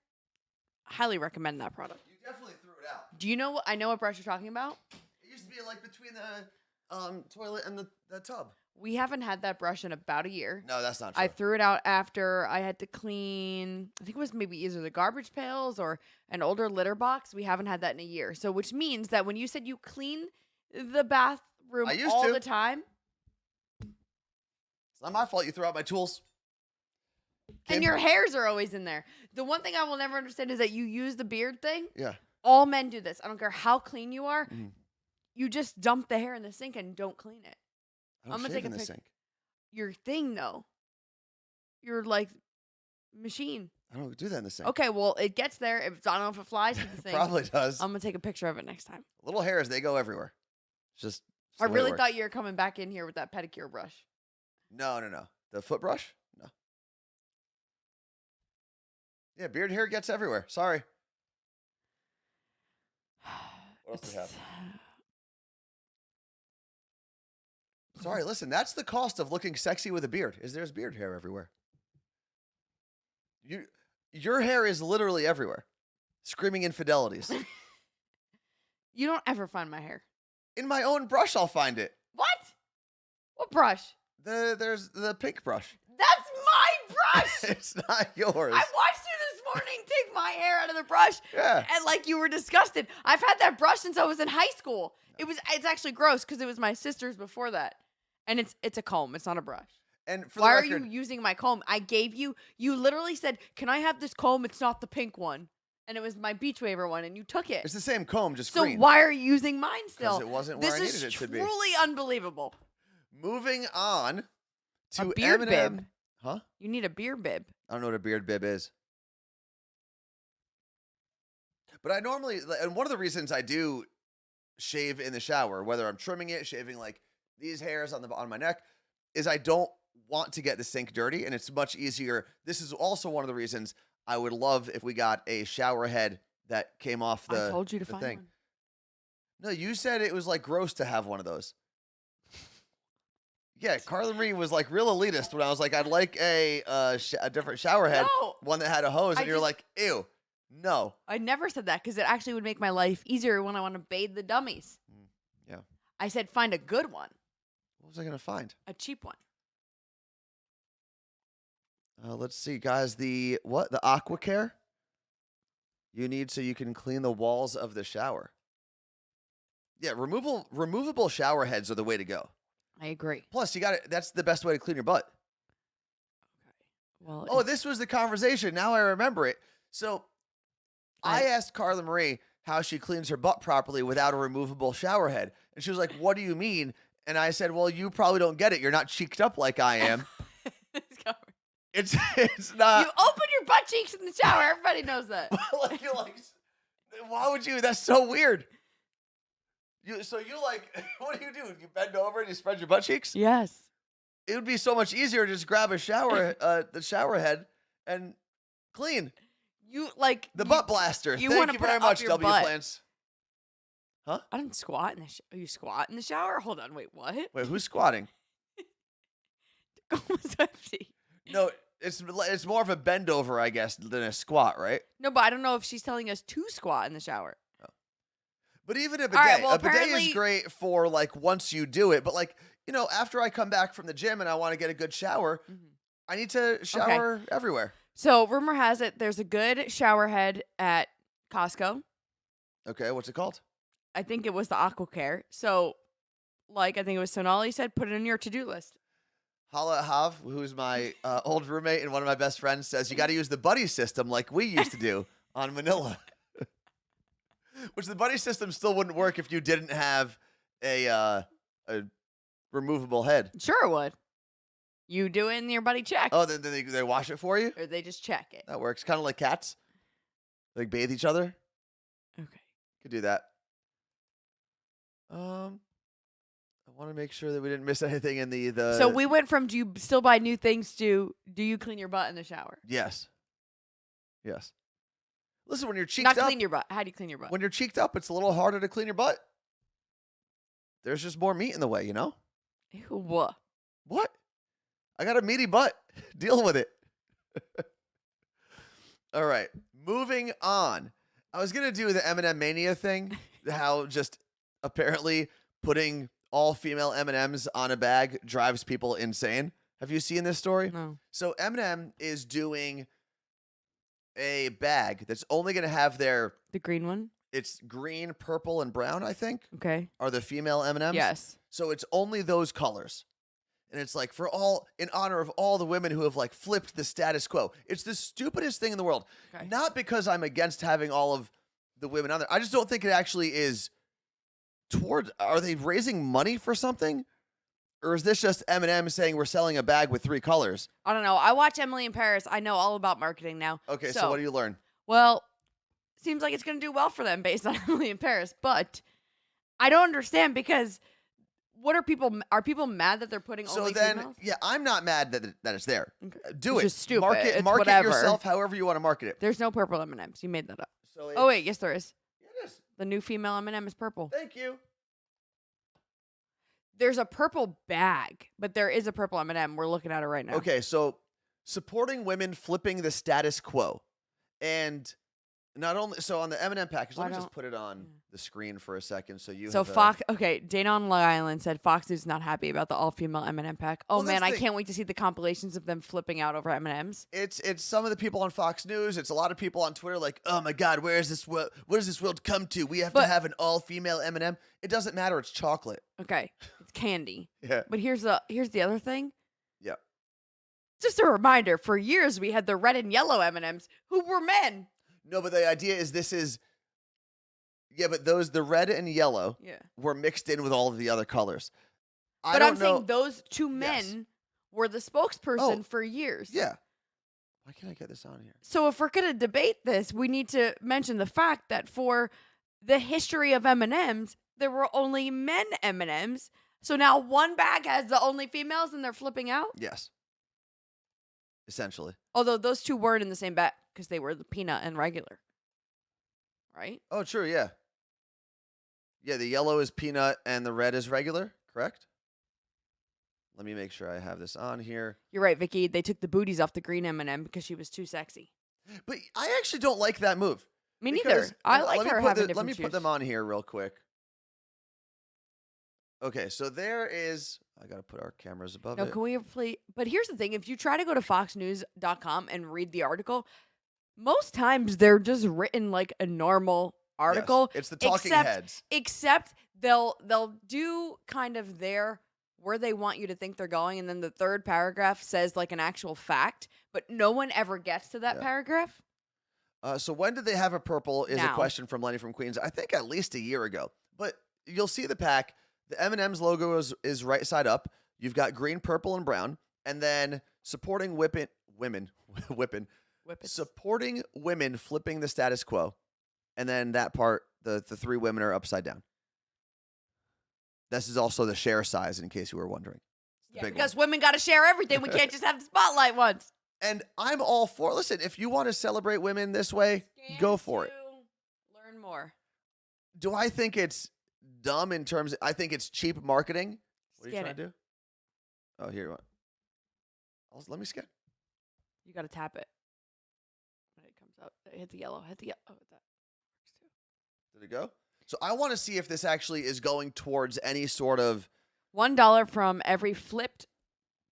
Highly recommend that product. You definitely threw it out. Do you know what? I know what brush you're talking about. It used to be like between the toilet and the tub. We haven't had that brush in about a year. No, that's not true. I threw it out after I had to clean, I think it was maybe either the garbage pails or an older litter box. We haven't had that in a year. So, which means that when you said you clean the bathroom all the time. It's not my fault you threw out my tools. And your hairs are always in there. The one thing I will never understand is that you use the beard thing. Yeah. All men do this. I don't care how clean you are. Mm. You just dump the hair in the sink and don't clean it. I'm gonna take in the sink. Your thing, though. Your, like, machine. I don't do that in the sink. Okay, well, it gets there. I don't know if it flies to the sink. Probably does. I'm going to take a picture of it next time. Little hairs, they go everywhere. It's just I really thought you were coming back in here with that pedicure brush. No. The foot brush? No. Yeah, beard hair gets everywhere. Sorry. What else do we have? Sorry, listen, that's the cost of looking sexy with a beard, is there's beard hair everywhere. Your hair is literally everywhere. Screaming infidelities. You don't ever find my hair. In my own brush, I'll find it. What? What brush? There's the pink brush. That's my brush! It's not yours. I watched you this morning take my hair out of the brush. Yeah. And like you were disgusted. I've had that brush since I was in high school. No. It's actually gross because it was my sister's before that. And it's a comb. It's not a brush. And for why the record, are you using my comb? I gave you literally said, can I have this comb? It's not the pink one. and it was my beach waiver one, and you took it. It's the same comb, just So green. why are you using mine still? Because it wasn't where this I needed is it to be. truly unbelievable. Moving on to A beard M&M. bib. Huh? You need a beard bib. I don't know what a beard bib is. But I normally, and one of the reasons I do shave in the shower, whether I'm trimming it, shaving like these hairs on my neck, is I don't want to get the sink dirty, and it's much easier. This is also one of the reasons I would love if we got a shower head that came off the I told you to the find thing. one. No, you said it was like gross to have one of those. Yeah, Carla Marie was like real elitist when I was like, I'd like a different shower head, No. one that had a hose, I and you're just- like, ew, no. I never said that because it actually would make my life easier when I want to bathe the dummies. Yeah. I said find a good one, What was I gonna find? a cheap one. Let's see, guys. The Aqua Care you need so you can clean the walls of the shower. Yeah, removable shower heads are the way to go. I agree. Plus, you got it. That's the best way to clean your butt. Well, Oh, this was the conversation. Now I remember it. So I asked Carla Marie how she cleans her butt properly without a removable shower head. And she was like, what do you mean? And I said, well, you probably don't get it. You're not cheeked up like I am. It's not. You open your butt cheeks in the shower. Everybody knows that. Like, you're like, why would you? That's so weird. So you like, what do? You bend over and you spread your butt cheeks? Yes. It would be so much easier to just grab a shower, the shower head, and clean You like the butt blaster. you Thank wanna you put very it up much, your W butt. Plants. Huh? I didn't squat in the. You squat in the shower? Hold on. Wait. What? Wait, who's squatting? Almost empty. No, it's more of a bend over, I guess, than a squat, right? No, but I don't know if she's telling us to squat in the shower. But even a bidet, right, well, a bidet is apparently- great for like once you do it. But like, you know, after I come back from the gym and I want to get a good shower, I need to shower everywhere. So rumor has it there's a good shower head at Costco. Okay, what's it called? I think it was the Aqua Care. So, like, I think it was Sonali said, put it in your to-do list. Hala Hav, who's my old roommate and one of my best friends, says you got to use the buddy system like we used to do on Manila. Which the buddy system still wouldn't work if you didn't have a removable head. Sure it would. You do it and your buddy checks. Oh, then they wash it for you? Or they just check it. That works. Kind of like cats. Like bathe each other. Okay. Could do that. I want to make sure that we didn't miss anything in the So we went from do you still buy new things to do you clean your butt in the shower? Yes. Yes. Listen, when you're cheeked Not up, clean your butt. How do you clean your butt? when you're cheeked up, it's a little harder to clean your butt. There's just more meat in the way, you know? Ew. What? What? I got a meaty butt. Deal with it. All right. Moving on. I was going to do the M&M Mania thing. How just apparently putting all female M&Ms on a bag drives people insane. Have you seen this story? No. So M&M is doing a bag that's only going to have The green one? it's green, purple, and brown, I think, Okay. are the female M&Ms. Yes. So it's only those colors. And it's like in honor of all the women who have like flipped the status quo. It's the stupidest thing in the world. Okay. Not because I'm against having all of the women on there. I just don't think it actually is are they raising money for something? Or is this just M&M saying we're selling a bag with 3 colors? I don't know. I watch Emily in Paris. I know all about marketing now. Okay, so what do you learn? Well, seems like it's going to do well for them based on Emily in Paris, but I don't understand because what are people mad that they're putting So only then, females? yeah, I'm not mad that it's there. Okay. Do It's it. just stupid. Market It's market whatever. yourself however you want to market it. There's no purple M&Ms. You made that up. So Oh wait, yes there is. it is. The new female M&M is purple. Thank you. There's a purple bag, but there is a purple M&M. We're looking at it right now. Okay, so supporting women flipping the status quo. And not only so on the M&M package, let me just put it on the screen for a second so you So have Fox, okay, Dana on Long Island said Fox is not happy about the all-female M&M pack. Oh Well, that's man, I the- can't wait to see the compilations of them flipping out over M&Ms. it's some of the people on Fox News, it's a lot of people on Twitter like, "Oh my god, where is this world? What does this world come to? We have to But- have an all-female M&M." It doesn't matter, it's chocolate. Okay, it's candy. Yeah. But here's the other thing. Yeah. Just a reminder, for years we had the red and yellow M&Ms who were men. No, but the idea is but the red and yellow Yeah. were mixed in with all of the other colors. I But don't I'm know. saying those two men were the spokesperson Oh, for years. Yeah. Why can't I get this on here? So if we're going to debate this, we need to mention the fact that for the history of M&Ms, there were only men M&Ms. So now one bag has the only females and they're flipping out? Yes. Essentially. Although those two weren't in the same bag because they were the peanut and regular. Right? Oh, true. Yeah. Yeah, the yellow is peanut and the red is regular, correct? Let me make sure I have this on here. You're right, Vicky. They took the booties off the green M&M because she was too sexy. But I actually don't like that move. Me neither. Because- I let like me her put having the- different Let me put them shoes. on here real quick. Okay, so there is. I got to put our cameras above No, it. can we play? But here's the thing: if you try to go to foxnews.com and read the article, most times they're just written like a normal article. Yes, it's the talking except, heads. Except they'll do kind of where they want you to think they're going, and then the third paragraph says like an actual fact, but no one ever gets to that Yeah. paragraph. So when did they have a purple is Now. a question from Lenny from Queens. I think at least a year ago. But you'll see the pack. The M&M's logo is right side up. You've got green, purple, and brown. And then supporting women, supporting women flipping the status quo. And then that part, the three women are upside down. This is also the share size, in case you were wondering. It's the Yeah, big because one. women got to share everything. We can't just have the spotlight once. And I'm all for. Listen, if you want to celebrate women this way, go for it. Learn more. Do I think it's dumb in terms I think it's cheap marketing? What are you Scan trying it. to do? Oh, here you want. Let me scan. You got to tap it when it comes up. Hit the yellow. Hit the yellow. Oh, that works too. Did it go? So I want to see if this actually is going towards any sort of. $1 from every flipped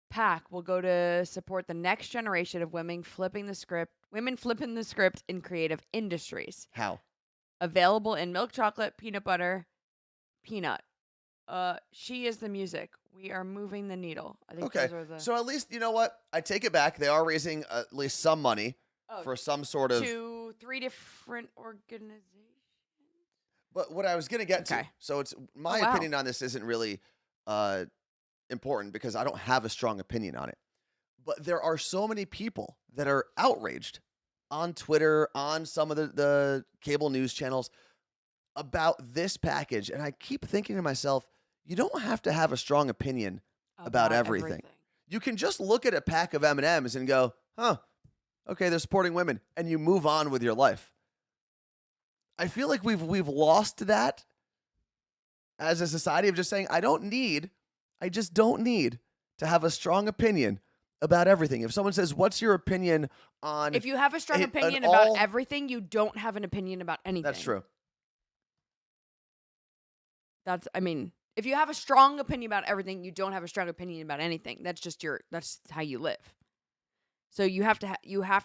pack will go to support the next generation of women flipping the script in creative industries. How? Available in milk chocolate, peanut butter, peanut. She is the music. We are moving the needle. I think Okay. those are the So at least, you know what? I take it back. They are raising at least some money for some sort of. to 3 different organizations. But what I was going to get to. Okay. So it's my wow. opinion on this isn't really important because I don't have a strong opinion on it. But there are so many people that are outraged on Twitter, on some of the cable news channels about this package. And I keep thinking to myself, you don't have to have a strong opinion about everything. You can just look at a pack of M&Ms and go, huh, okay, they're supporting women. And you move on with your life. I feel like we've lost that as a society of just saying, I just don't need to have a strong opinion about everything. If someone says, what's your opinion on... If you have a strong opinion about everything, you don't have an opinion about anything. That's true. If you have a strong opinion about everything, you don't have a strong opinion about anything. That's just that's how you live. So you have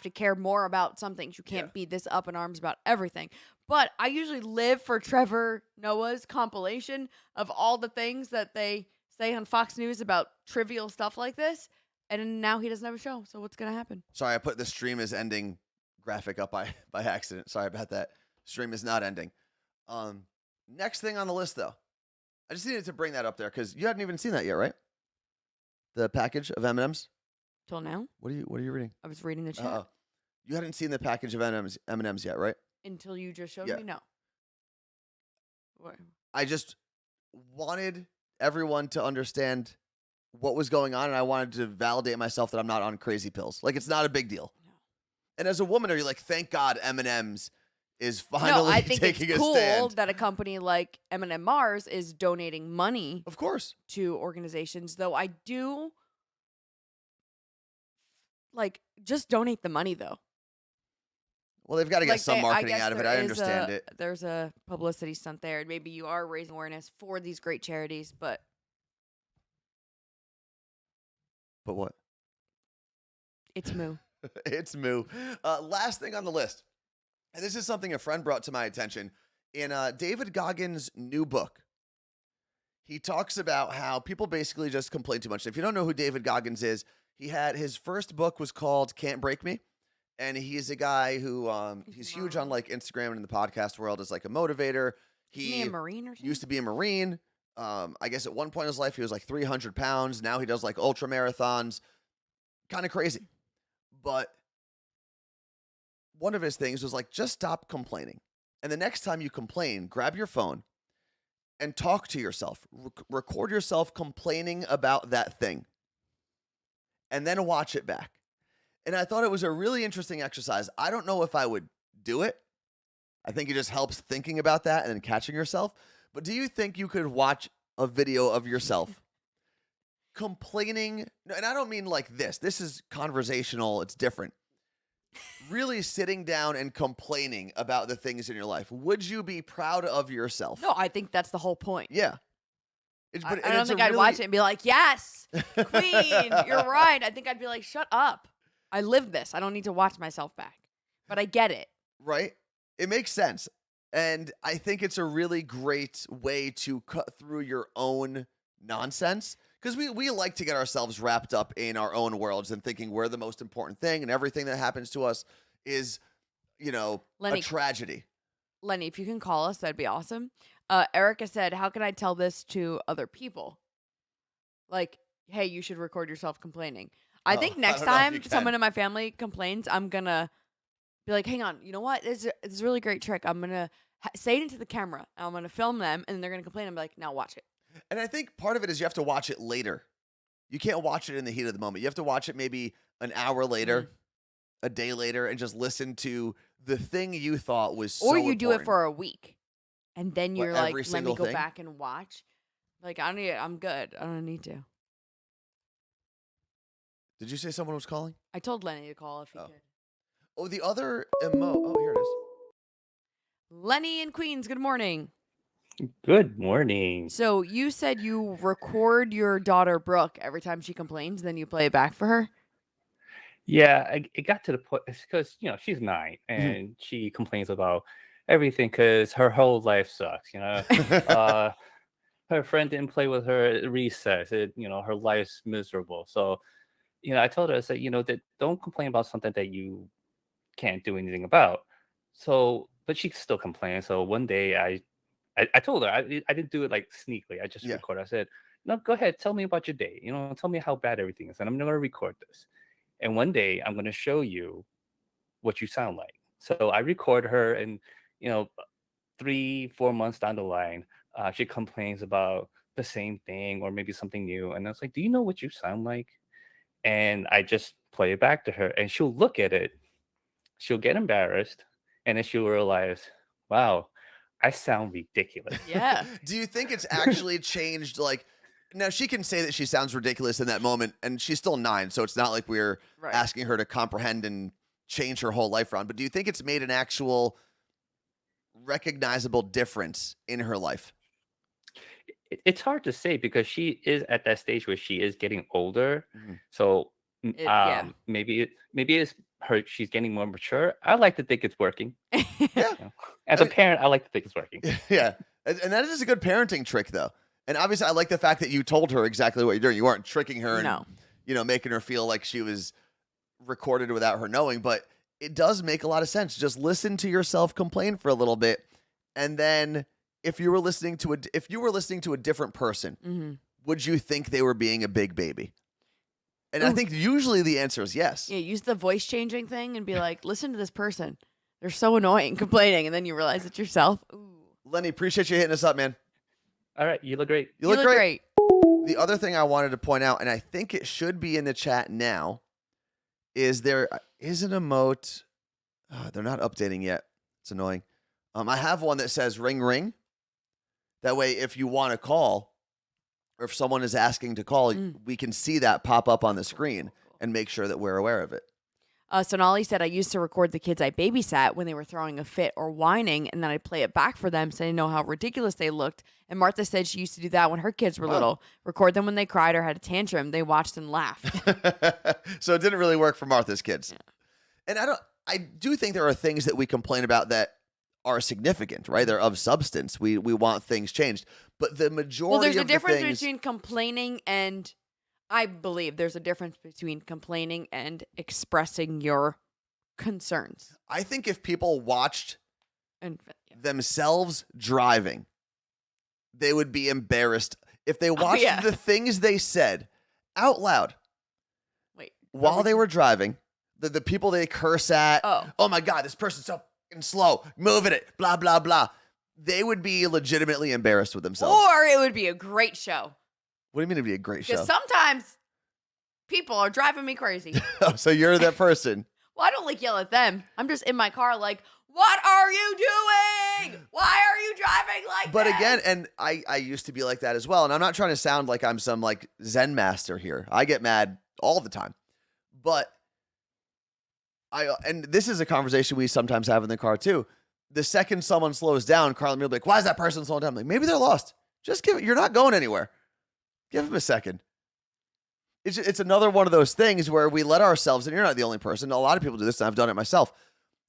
to care more about some things. You can't be this up in arms about everything. But I usually live for Trevor Noah's compilation of all the things that they say on Fox News about trivial stuff like this. And now he doesn't have a show. So what's going to happen? Sorry, I put the stream is ending graphic up by accident. Sorry about that. Stream is not ending. Next thing on the list, though. I just needed to bring that up there because you hadn't even seen that yet, right? The package of M&Ms. Till now? What are you reading? I was reading the chat. You hadn't seen the package of M&Ms yet, right? Until you just showed Yeah. me? No. What? I just wanted everyone to understand what was going on, and I wanted to validate myself that I'm not on crazy pills. Like, it's not a big deal. No. And as a woman, are you like, thank God M&M's is finally No, I think taking it's a cool stand? that a company like M&M Mars is donating money Of course. to organizations, though I do just donate the money though. Well, they've got to get some I marketing guess out of it. there I is understand it. There's a publicity stunt there, and maybe you are raising awareness for these great charities, but But what? it's moo. It's moo. Last thing on the list, and this is something a friend brought to my attention. In David Goggins' new book, he talks about how people basically just complain too much. If you don't know who David Goggins is, his first book was called Can't Break Me, And he's a guy who he's huge on like Instagram and in the podcast world as like a motivator. Isn't he a Marine or something? Used to be a Marine. I guess at one point in his life he was like 300 pounds. Now he does like ultra marathons. Kind of crazy. But one of his things was like, just stop complaining. And the next time you complain, grab your phone and talk to yourself. Record yourself complaining about that thing. And then watch it back. And I thought it was a really interesting exercise. I don't know if I would do it. I think it just helps thinking about that and then catching yourself. But do you think you could watch a video of yourself complaining? And I don't mean like this. This is conversational. It's different. Really sitting down and complaining about the things in your life. Would you be proud of yourself? No, I think that's the whole point. Yeah. I don't think I'd watch it and be like, yes, queen, you're right. I think I'd be like, shut up. I live this. I don't need to watch myself back. But I get it. Right? It makes sense. And I think it's a really great way to cut through your own nonsense. Because we like to get ourselves wrapped up in our own worlds and thinking we're the most important thing and everything that happens to us is, Lenny, a tragedy. Lenny, if you can call us, that'd be awesome. Erica said, how can I tell this to other people? Like, hey, you should record yourself complaining. I think next time someone in my family complains, I'm going to be like, hang on, you know what? It's a really great trick. I'm going to say it into the camera. I'm going to film them, and they're going to complain. I'm like, now watch it. And I think part of it is you have to watch it later. You can't watch it in the heat of the moment. You have to watch it maybe an hour later, a day later, and just listen to the thing you thought was so important. Or you do it for a week, and then you're like, let me go thing? back and watch. Like, I'm good. I don't need to. Did you say someone was calling? I told Lenny to call if he could. Oh, the other Oh, here it is. Lenny in Queens, good morning. Good morning. So you said you record your daughter Brooke every time she complains, then you play it back for her? Yeah, it got to the point because she's 9 and she complains about everything because her whole life sucks. Her friend didn't play with her at recess. Her life's miserable. So, I told her, I said, that don't complain about something that you can't do anything about. So, but she still complains. So one day I told her, I didn't do it like sneakily. I just recorded. I said, no, go ahead. Tell me about your day. Tell me how bad everything is. And I'm going to record this. And one day I'm going to show you what you sound like. So I record her and, 3-4 months down the line, she complains about the same thing or maybe something new. And I was like, do you know what you sound like? And I just play it back to her and she'll look at it. She'll get embarrassed. And then she'll realize, wow, I sound ridiculous. Yeah. Do you think it's actually changed? Like, now she can say that she sounds ridiculous in that moment, and she's still 9, so it's not like we're asking her to comprehend and change her whole life around. But do you think it's made an actual recognizable difference in her life? It's hard to say because she is at that stage where she is getting older. So maybe it's her. She's getting more mature. I like to think it's working. As a parent, I like to think it's working. Yeah, and that is a good parenting trick, though. And obviously, I like the fact that you told her exactly what you're doing. You weren't tricking her and making her feel like she was recorded without her knowing. But it does make a lot of sense. Just listen to yourself complain for a little bit, and then if you were listening to a different person, would you think they were being a big baby? And I think usually the answer is yes. Yeah, use the voice changing thing and be like, listen to this person. They're so annoying, complaining, and then you realize it's yourself. Ooh. Lenny, appreciate you hitting us up, man. All right, you look great. You look great. The other thing I wanted to point out, and I think it should be in the chat now, is there is an emote. They're not updating yet. It's annoying. I have one that says ring ring. That way, if you want to call, or if someone is asking to call, we can see that pop up on the screen and make sure that we're aware of it. Sonali said, I used to record the kids I babysat when they were throwing a fit or whining, and then I'd play it back for them so I know how ridiculous they looked. And Martha said she used to do that when her kids were little. Record them when they cried or had a tantrum. They watched and laughed. So it didn't really work for Martha's kids. Yeah. And I do think there are things that we complain about that are significant, right? They're of substance. We want things changed. But the majority there's of a difference things... between complaining and... I believe there's a difference between complaining and expressing your concerns. I think if people watched And themselves driving, they would be embarrassed if they watched yeah. the things they said out loud wait, while they were driving. The people they curse at. Oh. My God, this person's so fucking slow, moving it, blah blah blah. They would be legitimately embarrassed with themselves. Or it would be a great show. What do you mean it'd be a great show? Because sometimes people are driving me crazy. Oh, so you're that person. Well, I don't like yell at them. I'm just in my car like, what are you doing? Why are you driving like But this? again, and I used to be like that as well. And I'm not trying to sound like I'm some like Zen master here. I get mad all the time. But and this is a conversation we sometimes have in the car too. The second someone slows down, Carla will be like, why is that person slowing down? I'm like, maybe they're lost. Just you're not going anywhere. Give them a second. It's another one of those things where we let ourselves, and you're not the only person. A lot of people do this, and I've done it myself.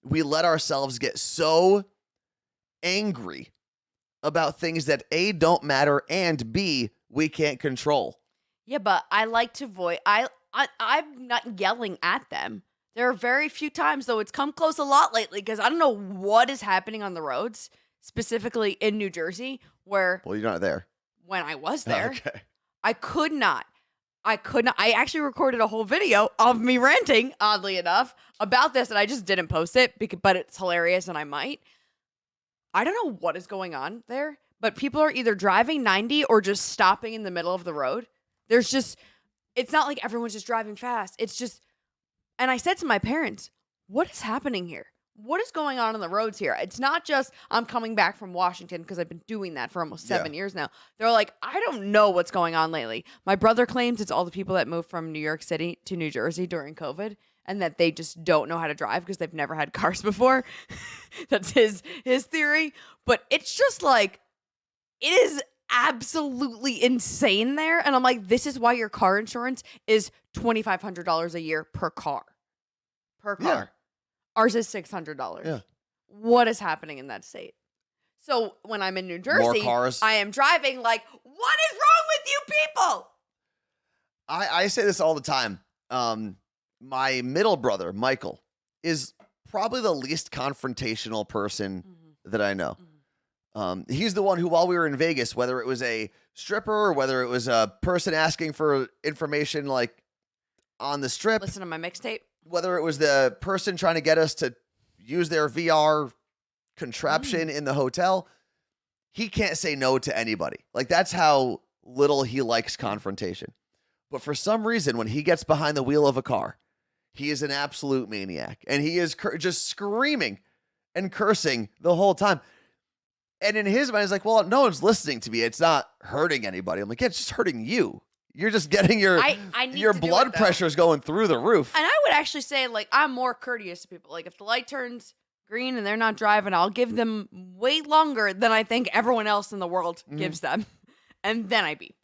We let ourselves get so angry about things that A, don't matter, and B, we can't control. Yeah, but I like to I'm not yelling at them. There are very few times, though it's come close a lot lately, because I don't know what is happening on the roads, specifically in New Jersey, where Well, you're not there. when I was there, Okay. I could not. I actually recorded a whole video of me ranting, oddly enough, about this, and I just didn't post it, but it's hilarious, and I might. I don't know what is going on there, but people are either driving 90 or just stopping in the middle of the road. It's not like everyone's just driving fast. It's just, and I said to my parents, what is happening here? What is going on the roads here? It's not just I'm coming back from Washington because I've been doing that for almost 7 years now. They're like, I don't know what's going on lately. My brother claims it's all the people that moved from New York City to New Jersey during COVID and that they just don't know how to drive because they've never had cars before. That's his theory. But it's just like, it is absolutely insane there. And I'm like, this is why your car insurance is $2,500 a year per car. Per car. Yeah. Ours is $600. Yeah. What is happening in that state? So when I'm in New Jersey, cars. I am driving like, what is wrong with you people? I say this all the time. My middle brother, Michael, is probably the least confrontational person that I know. He's the one who, while we were in Vegas, whether it was a stripper or whether it was a person asking for information like on the strip, Listen to my mixtape. whether it was the person trying to get us to use their VR contraption in the hotel, he can't say no to anybody. Like, that's how little he likes confrontation. But for some reason, when he gets behind the wheel of a car, he is an absolute maniac. And he is just screaming and cursing the whole time. And in his mind, he's like, well, no one's listening to me. It's not hurting anybody. I'm like, yeah, it's just hurting you. You're just getting your blood pressure is going through the roof. And I would actually say, like, I'm more courteous to people. Like, if the light turns green and they're not driving, I'll give them way longer than I think everyone else in the world gives them. And then I beep.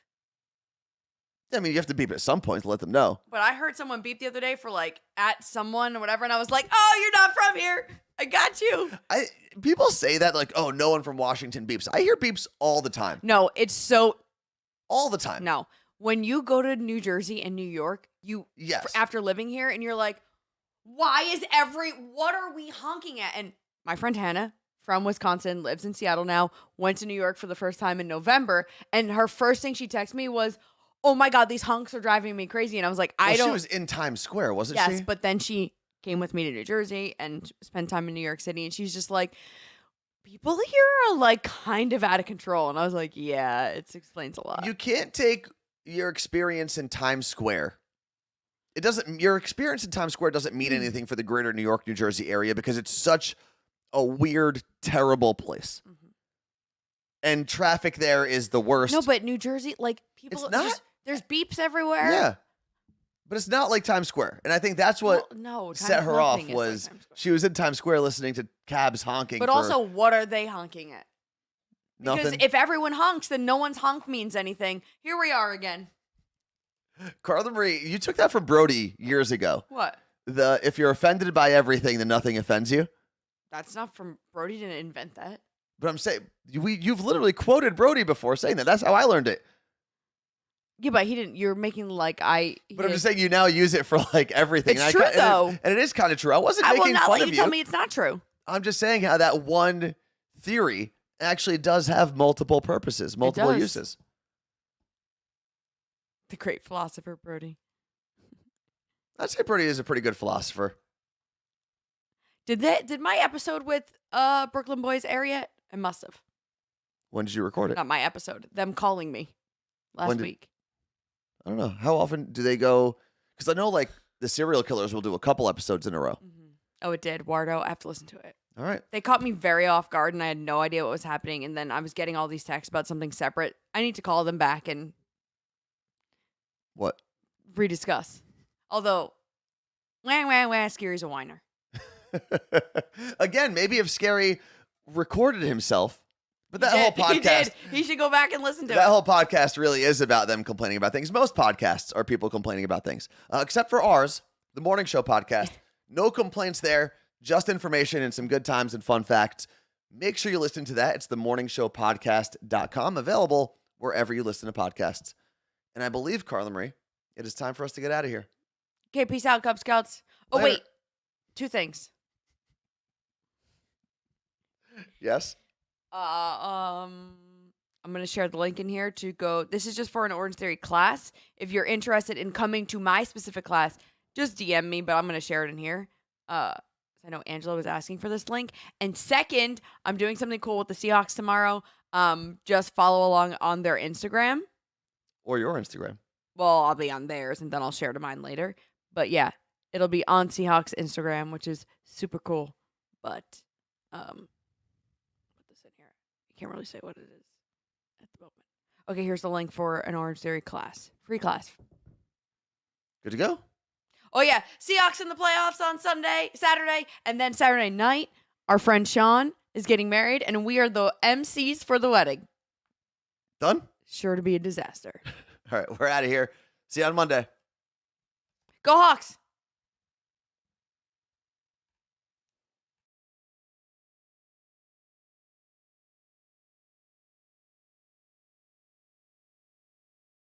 I mean, you have to beep at some point to let them know. But I heard someone beep the other day for, like, at someone or whatever, and I was like, oh, you're not from here. I got you. People say that, like, oh, no one from Washington beeps. I hear beeps all the time. No, it's so... All the time. No. When you go to New Jersey and New York, after living here, and you're like, what are we honking at? And my friend Hannah from Wisconsin lives in Seattle now, went to New York for the first time in November, and her first thing she texted me was, oh my God, these honks are driving me crazy. And I was like, She was in Times Square, wasn't she? Yes, but then she came with me to New Jersey and spent time in New York City, and she's just like, people here are like kind of out of control. And I was like, yeah, it explains a lot. You can't take your experience in Times Square. Your experience in Times Square doesn't mean anything for the greater New York, New Jersey area because it's such a weird, terrible place. And traffic there is the worst. No, but New Jersey, like, people, It's not. there's beeps everywhere. Yeah. But it's not like Times Square. And I think that's what set her off was she was in Times Square listening to cabs honking. But also, what are they honking at? Because nothing. if everyone honks, then no one's honk means anything. Here we are again. Carla Marie, you took that from Brody years ago. What? If you're offended by everything, then nothing offends you. That's not from Brody. Didn't invent that. But I'm saying you've literally quoted Brody before saying that. That's how I learned it. Yeah, but he didn't. You're making like I. But I'm just saying you now use it for like everything. It's And true, though. And it is kind of true. I wasn't I will making not fun let of you you. tell me it's not true. I'm just saying how that one theory actually does have multiple purposes, multiple does. uses. The great philosopher, Brody. I'd say Brody is a pretty good philosopher. Did my episode with Brooklyn Boys air yet? I must have. When did you record it? Not my episode. Them calling me last week. I don't know. How often do they go? Because I know like the serial killers will do a couple episodes in a row. Mm-hmm. Oh, it did. Wardo. I have to listen to it. All right. They caught me very off guard and I had no idea what was happening. And then I was getting all these texts about something separate. I need to call them back and What? rediscuss. Although, Scary's a whiner. Again, maybe if Scary recorded himself, but that whole podcast. He did. He should go back and listen to That it. whole podcast really is about them complaining about things. Most podcasts are people complaining about things, except for ours, the Morning Show podcast. No complaints there, just information and some good times and fun facts. Make sure you listen to that. It's themorningshowpodcast.com, available wherever you listen to podcasts. And I believe, Carla Marie, it is time for us to get out of here. Okay, peace out, Cub Scouts. Oh, Later. wait. 2 things. Yes? I'm going to share the link in here to go. This is just for an Orange Theory class. If you're interested in coming to my specific class, just DM me, but I'm going to share it in here. I know Angela was asking for this link. And second, I'm doing something cool with the Seahawks tomorrow. Just follow along on their Instagram. Or your Instagram. Well, I'll be on theirs and then I'll share to mine later. But yeah, it'll be on Seahawks Instagram, which is super cool. But put this in here. I can't really say what it is at the moment. Okay, here's the link for an Orange Theory class. Free class. Good to go? Oh yeah, Seahawks in the playoffs on Saturday, and then Saturday night, our friend Sean is getting married, and we are the MCs for the wedding. Done? Sure to be a disaster. All right, we're out of here. See you on Monday. Go Hawks!